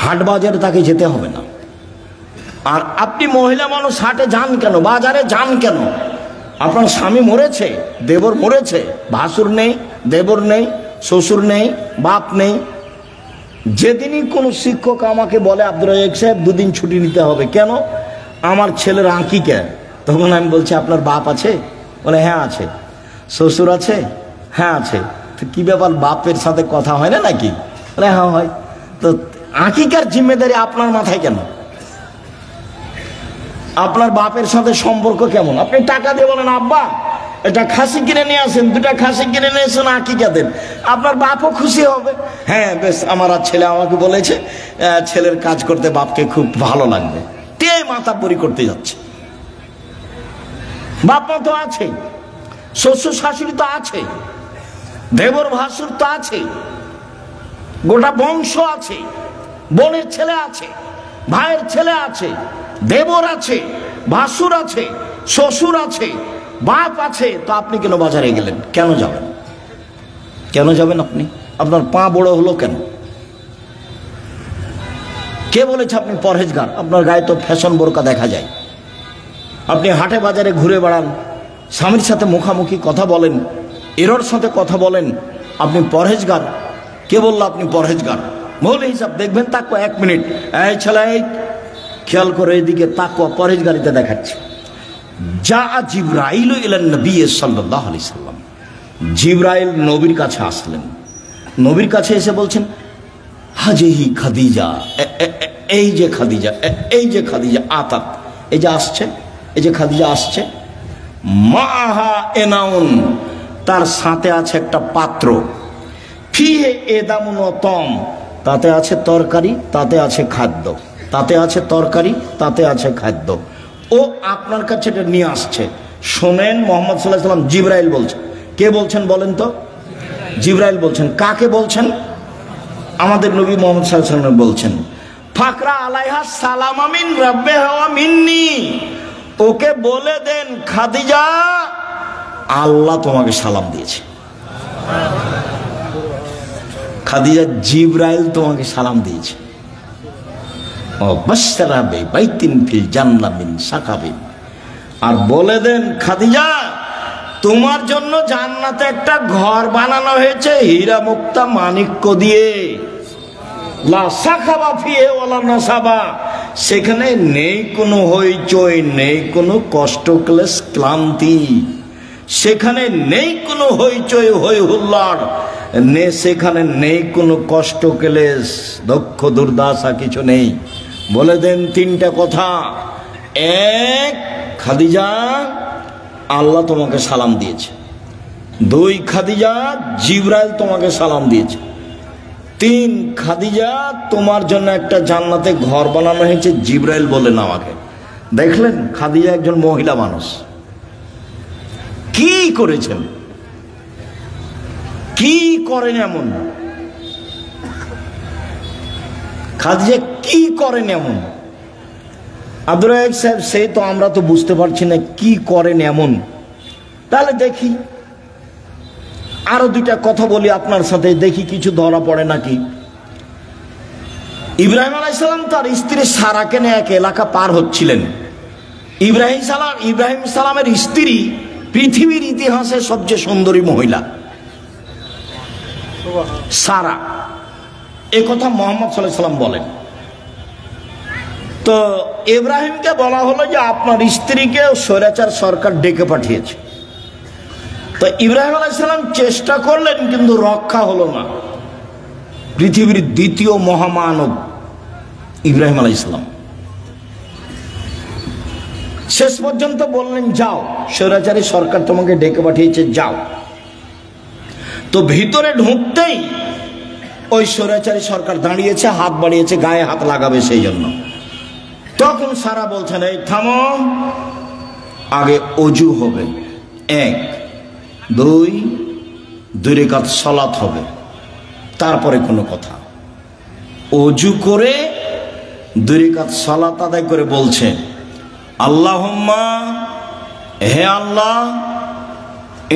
হাট বাজারে তাকে যেতে হবে না। আর আপনি মহিলা মানুষ হাটে যান কেন, বাজারে যান কেন? আপনার স্বামী মরেছে, দেবর মরেছে, ভাসুর নেই, দেবর নেই, শ্বশুর নেই, বাপ নেই। যেদিনই কোনো শিক্ষক আমাকে বলে আব্দুর রাজ্জাক সাহেব 2 দিন ছুটি নিতে হবে, কেন? আমার ছেলের আঁকিকা। তখন আমি বলছি আপনার বাপ আছে? বলে হ্যাঁ আছে। শ্বশুর আছে? হ্যাঁ আছে। তো কি ব্যাপার, বাপের সাথে কথা হয় না নাকি? বলে হ্যাঁ হয়। তো আঁকিকার জিম্মেদারি আপনার মাথায় কেন? আপনার বাপের সাথে সম্পর্ক কেমন? আপনি টাকা দিয়ে বলেন আব্বা এটা খাসি কিনে নিয়ে আসেন, 2টা খাসি কিনে নিয়ে এসেন, আঁকিকা দেন, আপনার বাপও খুশি হবে। হ্যাঁ বেশ, আমার আর ছেলে আমাকে বলেছে ছেলের কাজ করতে বাপকে খুব ভালো লাগবে, তে মাতাব্বরি করতে যাচ্ছে। বাপ মা তো আছে, শ্বশুর শাশুড়ি তো আছে, দেবর ভাসুর তো আছে, গোটা বংশ আছে, বোনের ছেলে আছে, ভাইয়ের ছেলে আছে, দেবর আছে, ভাসুর আছে, শ্বশুর আছে, বাপ আছে। তো আপনি কেন বাজারে গেলেন? কেন যাবেন? কেন যাবেন আপনি? আপনার পা বড় হলো কেন? কে বলেছে আপনি পরহেজগার? আপনার গায়ে তো ফ্যাশন বোরকা দেখা যায়। আপনি হাটে বাজারে ঘুরে বেড়ান, স্বামীর সাথে মুখামুখি কথা বলেন, এরর সাথে কথা বলেন, আপনি পরহেজগার? কে বললো আপনি পরহেজগার? মৌলিক হিসাব দেখবেন, তাকওয়া 1 মিনিট, এই ছেলে খেয়াল করে এদিকে তাকওয়া পরহেজগারিতে দেখাচ্ছে। যা জিবরাইল ইলান নবী সাল্লাল্লাহু আলাইহি সাল্লাম, জিবরাইল নবীর কাছে আসলেন। নবীর কাছে এসে বলছেন হাজিহি খাদিজা, এই যে খাদিজা, এই যে খাদিজা আতাত, এই যে আসছে, এই যে খাদিজা আসছে, মাহা এনাউন, তার সাথে আছে একটা পাত্র, ফিহে এদামুন ওয়া তম, তাতে আছে তরকারি, তাতে আছে খাদ্য, তাতে আছে তরকারি, তাতে আছে খাদ্য। ও আপনার কাছে এটা নিয়ে আসছে। শোনেন, মুহাম্মদ সাল্লাল্লাহু আলাইহি সাল্লাম জিবরাইল বলছেন। কে বলছেন বলেন তো? জিবরাইল বলছেন। কাকে বলছেন? আমাদের নবী মুহাম্মদ সাল্লাল্লাহু আলাইহি সাল্লাম বলছেন, ফাকরা আলাইহা সালামা মিন রাব্বিহা ওয়া মিন্নি, ওকে বলে দেন খাদিজা আল্লাহ তোমাকে সালাম দিয়েছে। খাদিজা, জিবরাইল তোমাকে সালাম দিয়েছে। আর বলে দেন খাদিজা তোমার জন্য জান্নাতে একটা ঘর বানানো হয়েছে হীরা মুক্তা মাণিক্য দিয়ে, লা সাখাবা ফিহে ওয়ালা নাসাবা, সেখানে নেই কোনো হইচই, নেই কোনো কষ্ট ক্লেশ ক্লান্তি, সেখানে নেই কোনো হইচই হই হুল্লাড়, সেখানে নেই কোনো কষ্ট ক্লেশ দুঃখ দুর্দশা, কিছু নেই। বলে দেন 3টা কথা। 1, খাদিজা আল্লাহ তোমাকে সালাম দিয়েছে। 2, খাদিজা জিবরাইল তোমাকে সালাম দিয়েছে। 3, খাদিজা তোমার জন্য একটা জান্নাতে ঘর বানানো হয়েছে, জিবরাইল বললেন আমাকে। দেখলেন খাদিজা একজন মহিলা মানুষ, কি করেছেন, কি করেন এমন? খাদিজা কি করেন এমন? আব্দুর রাজ্জাক সাহেব সেই তো আমরা তো বুঝতে পারছি না কি করেন এমন। তাহলে দেখি আরো 2টা কথা বলি আপনার সাথে, দেখি কিছু ধরা পড়ে নাকি। ইব্রাহিম আলাইহিস সালাম তার স্ত্রী সারাকে নিয়ে এক এলাকা পার হচ্ছিলেন। ইব্রাহিম সালামের স্ত্রী পৃথিবীর ইতিহাসে সবচেয়ে সুন্দরী মহিলা সারা, এ কথা মুহাম্মদ সাল্লাল্লাহু আলাইহি সাল্লাম বলেন। তো ইব্রাহিমকে বলা হলো যে আপনার স্ত্রীকে স্বৈরাচার সরকার ডেকে পাঠিয়েছে। তো ইব্রাহিম আলাইহিস সালাম চেষ্টা করলেন, কিন্তু রক্ষা হলো না। পৃথিবীর দ্বিতীয় মহামানব ইব্রাহিম আলাইহিস সালাম শেষ পর্যন্ত বললেন, যাও, স্বৈরাচারী সরকার তোমাকে ডেকে পাঠিয়েছে, যাও। তো ভিতরে ঢুকতেই ওই স্বৈরাচারী সরকার দাঁড়িয়েছে, হাত বাড়িয়েছে, গায়ে হাত লাগাবে সেই জন্য। তখন সারা বলছেন, এই থামো, আগে অজু হবে, 1 2 রাকাত সালাত হবে, তারপরে কোনো কথা। অজু করে 2 রাকাত সালাত আদায় করে বলছে, আল্লাহুম্মা, হে আল্লাহ,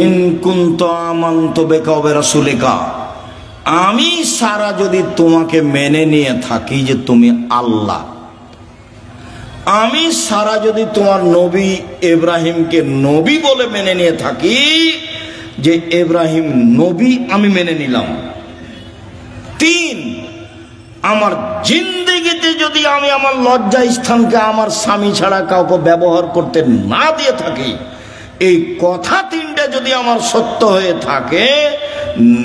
ইন কুনতু আমানতু বিকা ওয়া রাসূলিকা, আমি সারা যদি তোমাকে মেনে নিয়ে থাকি যে তুমি আল্লাহ, আমি সারা যদি তোমার নবী ইব্রাহিমকে নবী বলে মেনে নিয়ে থাকি, যে ইব্রাহিম নবী আমি মেনে নিলাম। 3, আমার জিন্দেগিতে যদি আমি আমার লজ্জা স্থানকে আমার স্বামী ছাড়া কাউকে ব্যবহার করতে না দিয়ে থাকি, এই কথা 3টা যদি আমার সত্য হয়ে থাকে,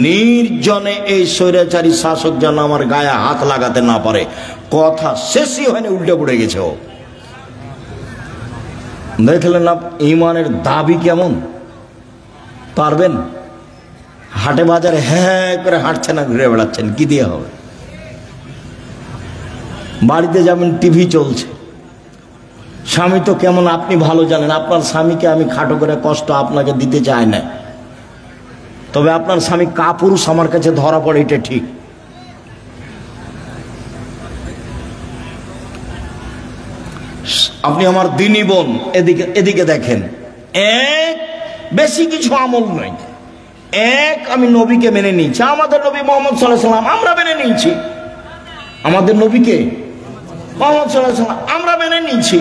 নির্জনে এই স্বৈরাচারী শাসক যেন আমার গায়ে হাত লাগাতে না পারে। কথা শেষই হয়নি, উল্টে পড়ে গেছে। ও দেখলেন না ঈমানের দাবি কেমন? পারবেন? হাটে বাজারে হ্যাঁ করে হাঁটছেন না, ঘুরে বেড়াচ্ছেন, কি দিয়ে হবে? বাড়িতে যাবেন, টিভি চলছে, স্বামী তো কেমন আপনি ভালো জানেন। আপনার স্বামীকে আমি খাটো করে কষ্ট আপনাকে দিতে চাই না, তবে আপনার স্বামী কাপুরুষ আমার কাছে ধরা পড়ে, এটা ঠিক। আপনি আমার দিনী বোন, এদিকে দেখেন, বেশি কিছু আমল নয়। আমি নবীকে মেনে নিয়েছি, আমাদের নবী মুহাম্মদ সাল্লাল্লাহু আলাইহি ওয়াসাল্লাম আমরা মেনে নিয়েছি, আমাদের নবীকে মুহাম্মদ সাল্লাল্লাহু আলাইহি ওয়াসাল্লাম আমরা মেনে নিয়েছি।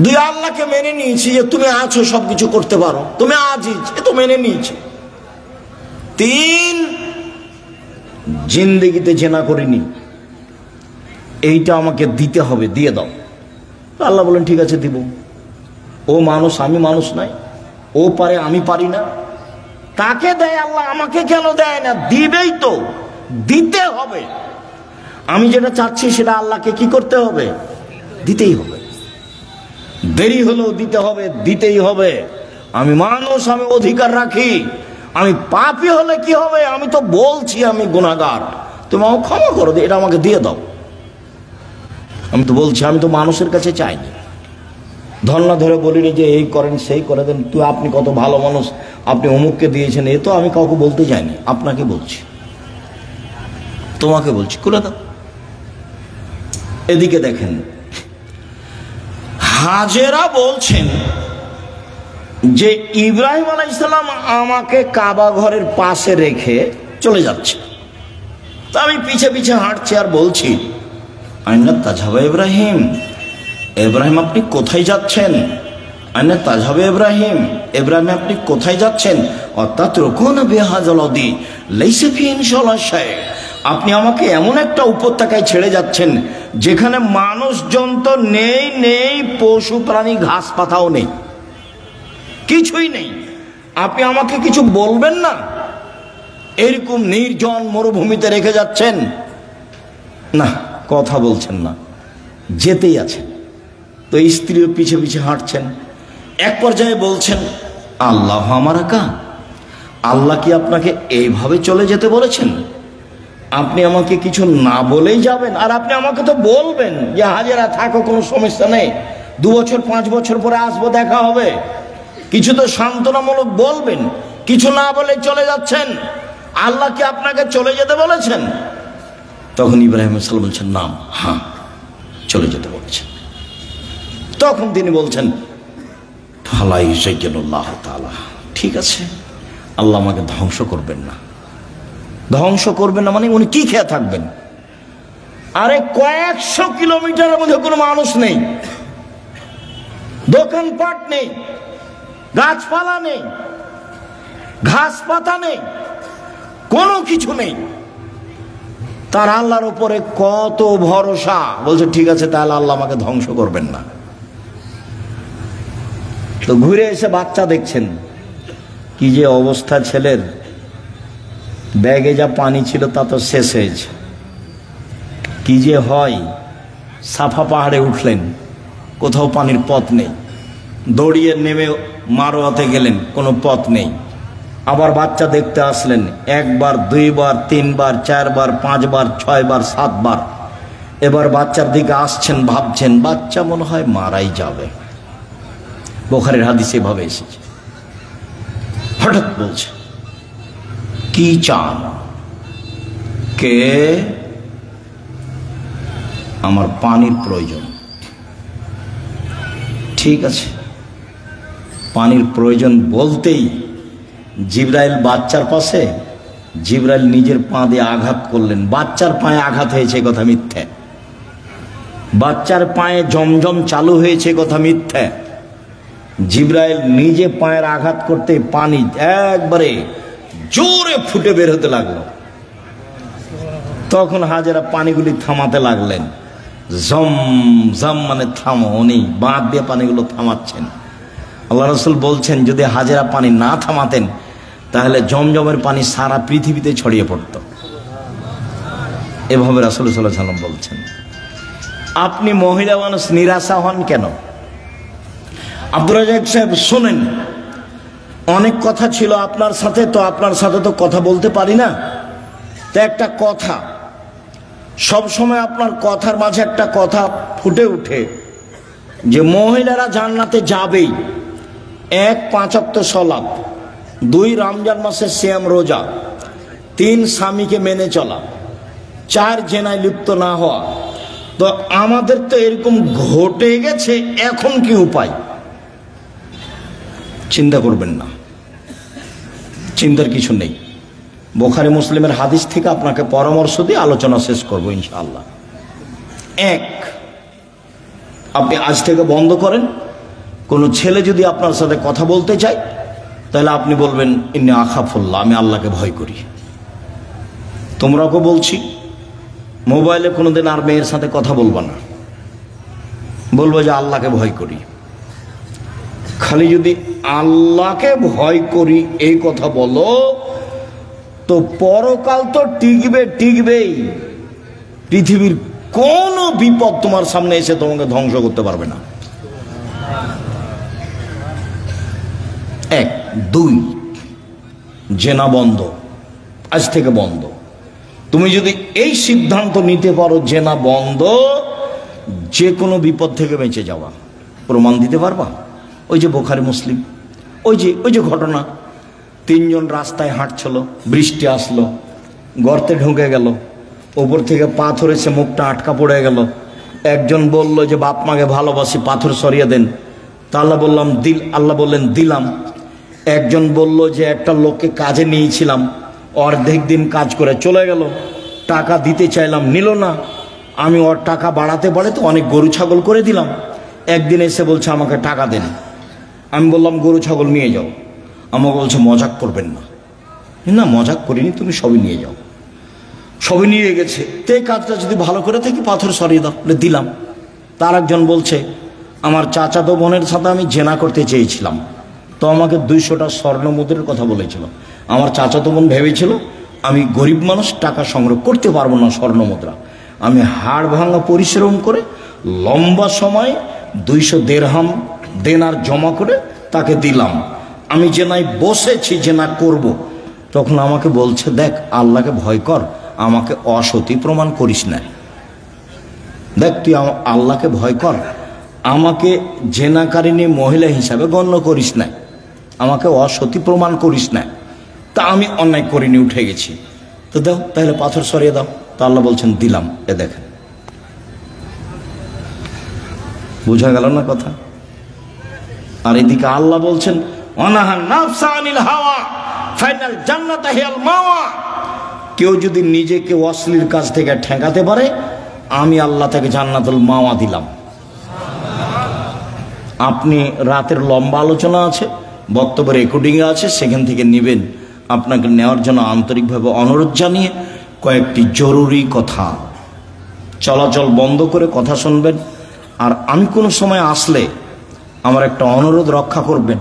2, আল্লাহকে মেনে নিয়েছি যে তুমি আছো, সবকিছু করতে পারো, তুমি আজিজ, এ তো মেনে নিয়েছি। 3, জিন্দেগিতে জেনা করিনি, এইটা আমাকে দিতে হবে, দিয়ে দাও। আল্লাহ বলেন, ঠিক আছে দিব। ও মানুষ, আমি মানুষ নাই, ও পারে, আমি পারি না। তাকে দেয় আল্লাহ, আমাকে কেন দেয় না? দিবেই তো, দিতে হবে। আমি যেটা চাচ্ছি সেটা আল্লাহকে কি করতে হবে? দিতেই হবে। দেরি হলেও দিতে হবে, দিতেই হবে। আমি মানুষ, আমি অধিকার রাখি। আমি পাপী হলে কি হবে? আমি তো বলছি আমি গুনাহগার, তুমি আমাকে ক্ষমা করো, এটা আমাকে দিয়ে দাও। আমি তো বলছি, আমি তো মানুষের কাছে চাইনি, ধর্ণা ধরে বলিনি যে এই করেন সেই করে দেন, তুই আপনি কত ভালো মানুষ, আপনি অমুককে দিয়েছেন, এ তো আমি কাউকে বলতে চাইনি, আপনাকে বলছি, তোমাকে বলছি, করে দাও। এদিকে দেখেন, হাজেরা বলছেন যে ইব্রাহিম আলাইহিস সালাম আমাকে কাবা ঘরের পাশে রেখে চলে যাচ্ছে, তা আমি পিছে পিছে হাঁটছি আর বলছি, আইনা তাজহাবা ইব্রাহিম, ইব্রাহিম আপনি কোথায় যাচ্ছেন? আইনা তাজহাবা ইব্রাহিম, ইব্রাহিম আপনি কোথায় যাচ্ছেন? অর্থাৎ রকুন বিহাজালদি লাইসা ফি ইনশাআল্লাহ শাই, আপনি আমাকে এমন একটা উপত্যকায় ছেড়ে যাচ্ছেন যেখানে মানুষজন তো নেই, পশু প্রাণী ঘাস পাতাও নেই, কিছুই নেই। আপনি আমাকে কিছু বলবেন না? এরকম নির্জন মরুভূমিতে রেখে যাচ্ছেন, না কথা বলছেন না, যেতেই আছেন। তো স্ত্রীও পিছে পিছে হাঁটছেন। এক পর্যায়ে বলছেন, আল্লাহ আমার আকা, আল্লাহ কি আপনাকে এইভাবে চলে যেতে বলেছেন? আপনি আমাকে কিছু না বলেই যাবেন? আর আপনি আমাকে তো বলবেন যে হাজেরা থাকো, কোনো সমস্যা নেই, 2 বছর 5 বছর পরে আসবো, দেখা হবে, কিছু তো সান্ত্বনামূলক বলবেন। কিছু না বলে চলে যাচ্ছেন, আল্লাহ কি আপনাকে চলে যেতে বলেছেন? তখন ইব্রাহিম আলাইহিস সালাম বলছেন, নাম, হ্যাঁ চলে যেতে বলেছেন। তখন তিনি বলছেন, ফালাই সাইয়্যিদুল্লাহ তাআলা, ঠিক আছে, আল্লাহ আমাকে ধ্বংস করবেন না। ধ্বংস করবেন না মানে উনি কি খেয়ে থাকবেন? আরে কয়েকশো কিলোমিটারের মধ্যে কোনো মানুষ নেই, দোকানপাট নেই, গাছপালা নেই, ঘাস পাতা নেই, কোনো কিছু নেই। তার আল্লাহর উপরে কত ভরসা, বলছে ঠিক আছে তাহলে আল্লাহ আমাকে ধ্বংস করবেন না। তো ঘুরে এসে বাচ্চা দেখছেন কি যে অবস্থা, ছেলের ব্যাগে যা পানি ছিল তা তো শেষ হয়েছে। কি যে হয়, সাফা পাহাড়ে উঠলেন, কোথাও পানির পথ নেই, দৌড়িয়ে নেমে মারোয়াতে গেলেন, কোনো পথ নেই। আবার বাচ্চা দেখতে আসলেন, একবার, দুইবার, তিনবার, চারবার, পাঁচবার, ছয়বার, সাতবার। এবার বাচ্চার দিকে আসছেন, ভাবছেন বাচ্চা মনে হয় মারাই যাবে। বুখারীর হাদিসে এভাবে এসেছে। হঠাৎ বলছে কি চান? কে? আমার পানির প্রয়োজন। ঠিক আছে, পানির প্রয়োজন বলতেই জিবরাইল বাচ্চার পাশে, জিবরাইল নিজের পা দিয়ে আঘাত করলেন। বাচ্চার পায়ে আঘাত হয়েছে কথা মিথ্যে, বাচ্চার পায়ে জমজম চালু হয়েছে কথা মিথ্যে। জিবরাইল নিজে পায়ের আঘাত করতে পানি একবারে জোরে ফুটে বের হতে লাগলো। তখন হাজেরা পানিগুলি থামাতে লাগলেন। জম জম মানে থামো, উনি বাঁধ দিয়ে পানিগুলো থামাচ্ছেন। আল্লাহ রাসূল বলছেন যদি হাজেরা পানি না থামাতেন তাহলে জমজমের পানি সারা পৃথিবীতে ছড়িয়ে পড়ত। এভাবে রাসূল সাল্লাল্লাহু আলাইহি ওয়াসাল্লাম বলছেন। আপনি মহিলা মানুষ নিরাশা হন কেন? আব্দুর রাজ্জাক সাহেব শোনেন, অনেক কথা ছিল আপনার সাথে, তো আপনার সাথে তো কথা বলতে পারি না। তো একটা কথা, সব সময় আপনার কথার মাঝে একটা কথা ফুটে উঠে যে মহিলারা জান্নাতে যাবেই। 1 5 ওয়াক্ত সালাত, 2 রমজান মাসের সিয়াম রোজা, 3 স্বামীকে মেনে চলা, 4 জেনায় লিপ্ত না হওয়া। তো আমাদের তো এরকম ঘটে গেছে, এখন কি উপায়? চিন্তা করবেন না, চিন্তার কিছু নেই। বুখারী মুসলিমের হাদিস থেকে আপনাকে পরামর্শ দিয়ে আলোচনা শেষ করবো ইনশাআল্লাহ। 1, আপনি আজ থেকে বন্ধ করেন, কোনো ছেলে যদি আপনার সাথে কথা বলতে চায় তাহলে আপনি বলবেন ইন্নী আখাফুল্লাহ, আমি আল্লাহকে ভয় করি। তোমরাকে বলছি, মোবাইলে কোনোদিন আর মেয়ের সাথে কথা বলবা না, বলবো যে আল্লাহকে ভয় করি। খালি যদি আল্লাহকে ভয় করি এই কথা বলো তো পরকাল তো টিকবেই। পৃথিবীর কোন বিপদ তোমার সামনে এসে তোমাকে ধ্বংস করতে পারবে না। 1, 2, জেনা বন্ধ, আজ থেকে বন্ধ। তুমি যদি এই সিদ্ধান্ত নিতে পারো জেনা বন্ধ, যে কোনো বিপদ থেকে বেঁচে যাওয়া। প্রমাণ দিতে পারবা? ওই যে বুখারী মুসলিম, ওই যে ঘটনা, 3 জন রাস্তায় হাঁটছিল, বৃষ্টি আসলো, গর্তে ঢুকে গেল, উপর থেকে পাথর এসে মুখটা আটকা পড়ে গেল। একজন বলল যে বাপ মাকে ভালোবাসি, পাথর সরিয়ে দেন। তা আল্লাহ বললেন দিলাম। একজন বলল যে একটা লোককে কাজে নিয়েছিলাম, অর্ধেক দিন কাজ করে চলে গেল, টাকা দিতে চাইলাম, নিল না। আমি ওর টাকা বাড়াতে তো অনেক গরু ছাগল করে দিলাম। একদিন এসে বলছে আমাকে টাকা দেন। আমি বললাম গরু ছাগল নিয়ে যাও। আমাকে বলছে মজাক করবেন না। না মজাক করিনি, তুমি সবই নিয়ে যাও। সবই নিয়ে গেছে। তে কাজটা যদি ভালো করে থাকি পাথর সরিয়ে দাও, দিলাম। তার একজন বলছে আমার চাচাতো বোনের সাথে আমি জেনা করতে চেয়েছিলাম, তো আমাকে 200টা স্বর্ণ মুদ্রার কথা বলেছিল। আমার চাচাতো বোন ভেবেছিল আমি গরিব মানুষ, টাকা সংগ্রহ করতে পারবো না স্বর্ণ মুদ্রা। আমি হাড় ভাঙা পরিশ্রম করে লম্বা সময় 200 দিরহাম দেনার জমা করে তাকে দিলাম। আমি জেনায় বসেছি, জেনা করব। তখন আমাকে বলছে দেখ আল্লাহকে ভয় কর, আমাকে অসতী প্রমাণ করিস না। দেখ তুই আল্লাহকে ভয় কর, আমাকে জেনাকারিনী মহিলা হিসাবে গণ্য করিস না, আমাকে অসতী প্রমাণ করিস না। তা আমি অন্যায় করিনি, উঠে গেছি। তো দাও তাহলে পাথর সরিয়ে দাও। তা আল্লাহ বলছেন দিলাম। এ দেখেন, বুঝা গেল না কথা? আর এদিকে আল্লাহ বলছেন অনাহা নাফসা আনিল হাওয়া ফাইনাল জান্নাত হিয়াল মাওয়া। কেউ যদি নিজেকে অশ্লীল কাজ থেকে ঠেকাতে পারে, আমি আল্লাহ তাকে জান্নাতুল মাওয়া দিলাম। আপনি রাতের লম্বা আলোচনা আছে, বক্তব্য রেকর্ডিং আছে, সেখান থেকে নেবেন। আপনাকে নেওয়ার জন্য আন্তরিকভাবে অনুরোধ জানিয়ে কয়েকটি জরুরি কথা, চলাচল বন্ধ করে কথা শুনবেন। আর আমি কোনো সময় আসলে আমার একটা অনুরোধ রক্ষা করবেন,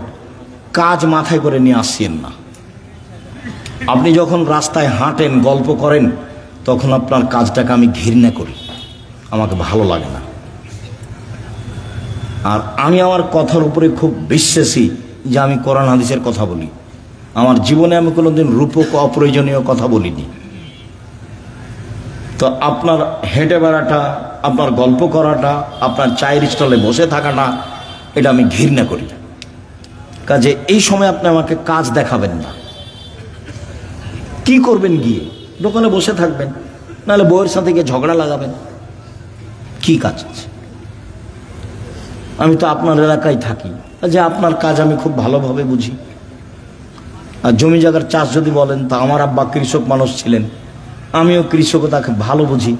কাজ মাথায় করে নিয়ে আসছেন না। আপনি যখন রাস্তায় হাঁটেন, গল্প করেন, তখন আপনার কাজটাকে আমি ঘৃণা করি, আমাকে ভালো লাগে না। আর আমি আমার কথার উপরে খুব বিশ্বাসী যে আমি কোরআন হাদিসের কথা বলি। আমার জীবনে আমি কোনোদিন রূপক অপ্রয়োজনীয় কথা বলিনি। তো আপনার হেঁটে বেড়াটা, আপনার গল্প করাটা, আপনার চায়ের স্টলে বসে থাকাটা, এটা আমি ঘৃণা করি। কাজে এই সময় আপনি আমাকে কাজ দেখাবেন না। কি করবেন? গিয়ে দোকানে বসে থাকবেন, নাহলে বউয়ের সাথে গিয়ে ঝগড়া লাগাবেন। কি কাজ আছে? আমি তো আপনার এলাকায় থাকি, যে আপনার কাজ আমি খুব ভালোভাবে বুঝি। আর জমি জায়গার চাষ যদি বলেন, তা আমার আব্বা কৃষক মানুষ ছিলেন, আমিও কৃষকতাকে ভালো বুঝি।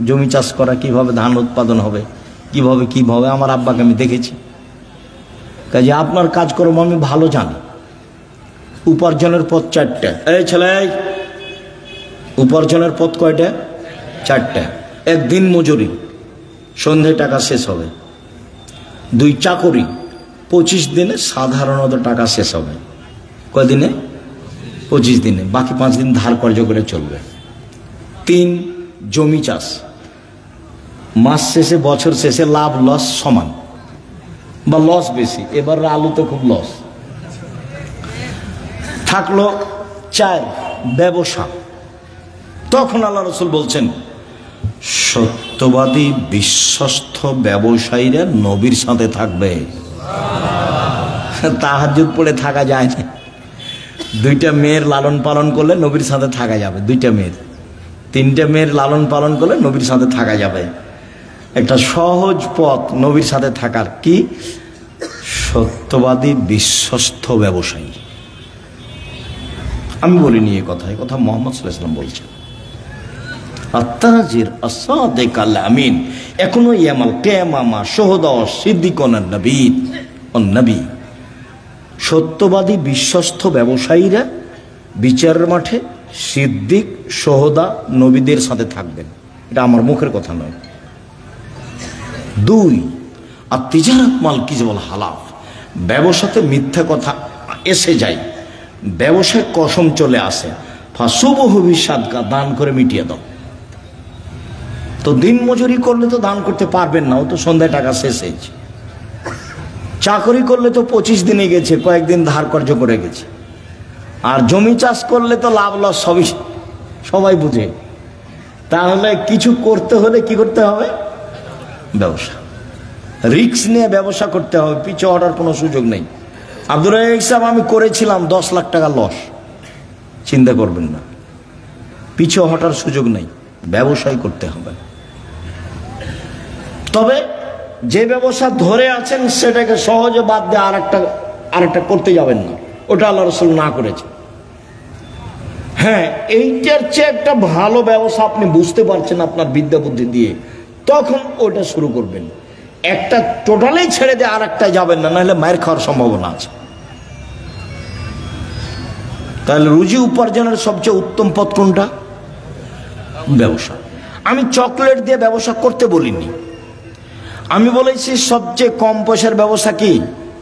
জমি চাষ করা, কিভাবে ধান উৎপাদন হবে, কিভাবে আমার আব্বাকে আমি দেখেছি। কাজে আপনার কাজকর্ম আমি ভালো জানি। উপার্জনের পথ চারটা। এই ছেলে, উপার্জনের পথ কয়টা? চারটা। একদিন মজুরি, সন্ধ্যায় টাকা শেষ হবে। 2 চাকরি, 25 দিনে সাধারণত টাকা শেষ হবে। কয়দিনে? 25 দিনে। বাকি 5 দিন ধার কর্জ করে চলবে। 3 জমি চাষ, মাস শেষে, বছর শেষে লাভ লস সমান বা লস বেশি। এবার আলুতে খুব লস থাকলো। 4 ব্যবসা। তখন আল্লাহ রাসূল বলছেন, সত্যবাদী বিশ্বস্ত ব্যবসায়ীরা নবীর সাথে থাকবে। তাহাজ্জুদ পড়ে থাকা যায় না। 2টা মেয়ের লালন পালন করলে নবীর সাথে থাকা যাবে। 2টা মেয়ের, 3টে মেয়ের লালন পালন করলে নবীর সাথে থাকা যাবে। একটা সহজ পথ নবীর সাথে থাকার। কি? সত্যবাদী বিশ্বস্ত ব্যবসায়ী। আমি বলিনি এই কথা, এই কথা মুহাম্মদ সাল্লাল্লাহু আলাইহি ওয়াসাল্লাম বলছেন। আত-তাজির আস-সাদিক আল-আমিন এখনো ইয়ামাল কিয়ামা শুহাদা সিদ্দিকুন নবী ও নবী। সত্যবাদী বিশ্বস্ত ব্যবসায়ীরা বিচারের মাঠে সিদ্দিক, শুহাদা, নবীদের সাথে থাকবেন। এটা আমার মুখের কথা নয়। 2 আর তিজারাত মাল কিজবল হালাফ, ব্যবসাতে মিথ্যা কথা এসে যায়, ব্যবসায় কসম চলে আসে। ফাসুবহু বিসাদকা, দান করে মিটিয়ে দাও। তো দিন মজুরি করলে তো দান করতে পারবেন না, ও তো সন্ধ্যায় টাকা শেষ হয়েছে। চাকরি করলে তো 25 দিনে গেছে, কয়েকদিন ধার কর্জ করে গেছে। আর জমি চাষ করলে তো লাভ লস সবাই বুঝে। তাহলে কিছু করতে হলে কি করতে হবে? ব্যবসা। রিস্ক নিয়ে ব্যবসা করতে হবে, পিছু হটার কোনো সুযোগ নেই। আব্দুর রাজ্জাক সাহেব, আমি করেছিলাম 10 লাখ টাকা লস, চিন্তা করবেন না, পিছু হটার সুযোগ নেই, ব্যবসায় করতে হবে। তবে যে ব্যবসা ধরে আছেন সেটাকে সহজে বাদ দিয়ে আরেকটা করতে যাবেন না, ওটা আল্লাহ রাসূল না করেছে। হ্যাঁ, এইটার চেয়ে একটা ভালো ব্যবসা আপনি বুঝতে পারছেন আপনার বিদ্যা বুদ্ধি দিয়ে, তখন ওটা শুরু করবেন। একটা টোটালি ছেড়ে দিয়ে আরেকটা যাবেন না, নাহলে মায়ের খাওয়ার সম্ভাবনা আছে। তাহলে রুজি উপার্জনের সবচেয়ে উত্তম পথ কোনটা? ব্যবসা। আমি চকলেট দিয়ে ব্যবসা করতে বলিনি, আমি বলেছি সবচেয়ে কম পয়সার ব্যবসা কি?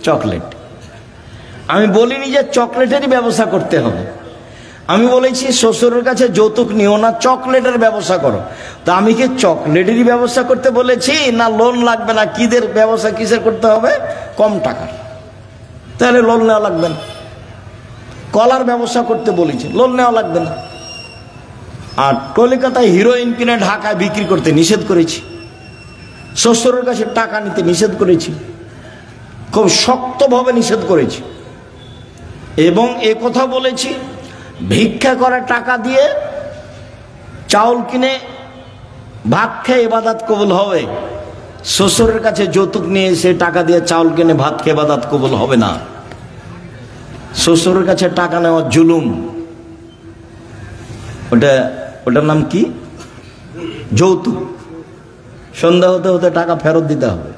চকলেট। আমি বলিনি যে চকলেটেরই ব্যবসা করতে হবে। আমি বলেছি শ্বশুরের কাছে যৌতুক নিও না, চকলেটের ব্যবসা করো। তা আমি কি চকলেটেরই ব্যবসা করতে বলেছি, না লোন লাগবে না কিদের ব্যবসা কিসের করতে হবে? কম টাকার। তাহলে লোন নেওয়া লাগবে না। কলার ব্যবসা করতে বলেছি, লোন নেওয়া লাগবে না। আর কলকাতায় হিরোইন কিনে ঢাকায় বিক্রি করতে নিষেধ করেছি, শ্বশুরের কাছে টাকা নিতে নিষেধ করেছি, খুব শক্তভাবে নিষেধ করেছি। এবং এ কথা বলেছি, ভিক্ষা করে টাকা দিয়ে চাউল কিনে ভাত খেয়ে ইবাদত কবুল হবে, শ্বশুরের কাছে যৌতুক নিয়ে এসে টাকা দিয়ে চাউল কিনে ভাত খেয়ে ইবাদত কবুল হবে না। শ্বশুরের কাছে টাকা নেওয়া জুলুম, ওটার নাম কি? যৌতুক। সন্ধ্যা হতে হতে টাকা ফেরত দিতে হবে,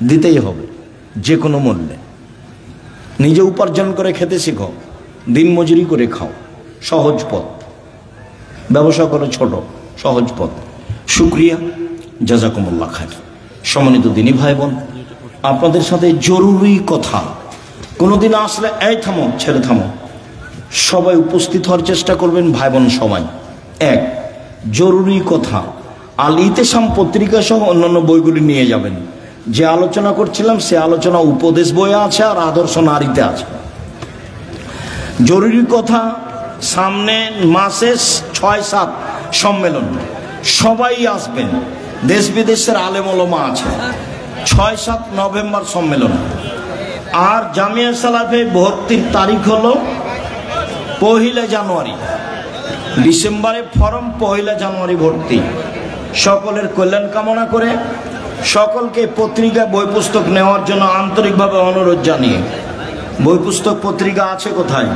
দিতেই হবে যে কোনো মূল্যে। নিজে উপার্জন করে খেতে শিখো, দিন মজুরি করে খাও, সহজ পথ। ব্যবসা করে ছোট, সহজ পথ। শুক্রিয়া, জাযাকুমুল্লাহ খাইর। সম্মানিত দিনী ভাই বোন, আপনাদের সাথে জরুরি কথা। কোনোদিন আসলে এই থামো, ছেড়ে থামো, সবাই উপস্থিত হওয়ার চেষ্টা করবেন ভাই বোন সবাই। এক, জরুরি কথা, আল ইতেসাম পত্রিকা সহ অন্যান্য বইগুলি নিয়ে যাবেন। যে আলোচনা করছিলাম সে আলোচনা উপদেশ বইয়ে আছে আর আদর্শ নারীতে আছে। জরুরি কথা, সামনে মাসে 6-7 সম্মেলন, সবাই আসবেন, দেশ বিদেশের আলেম ওলামা আছে। 6-7 নভেম্বর সম্মেলন। আর জামিয়া সালাফে ভর্তির তারিখ হলো 1 জানুয়ারি। ডিসেম্বরে ফরম, 1 জানুয়ারি ভর্তি। সকলের কল্যাণ কামনা করে সকলকে পত্রিকা বই পুস্তক নেওয়ার জন্য আন্তরিকভাবে অনুরোধ জানিয়ে, বই পুস্তক পত্রিকা আছে কোথায়?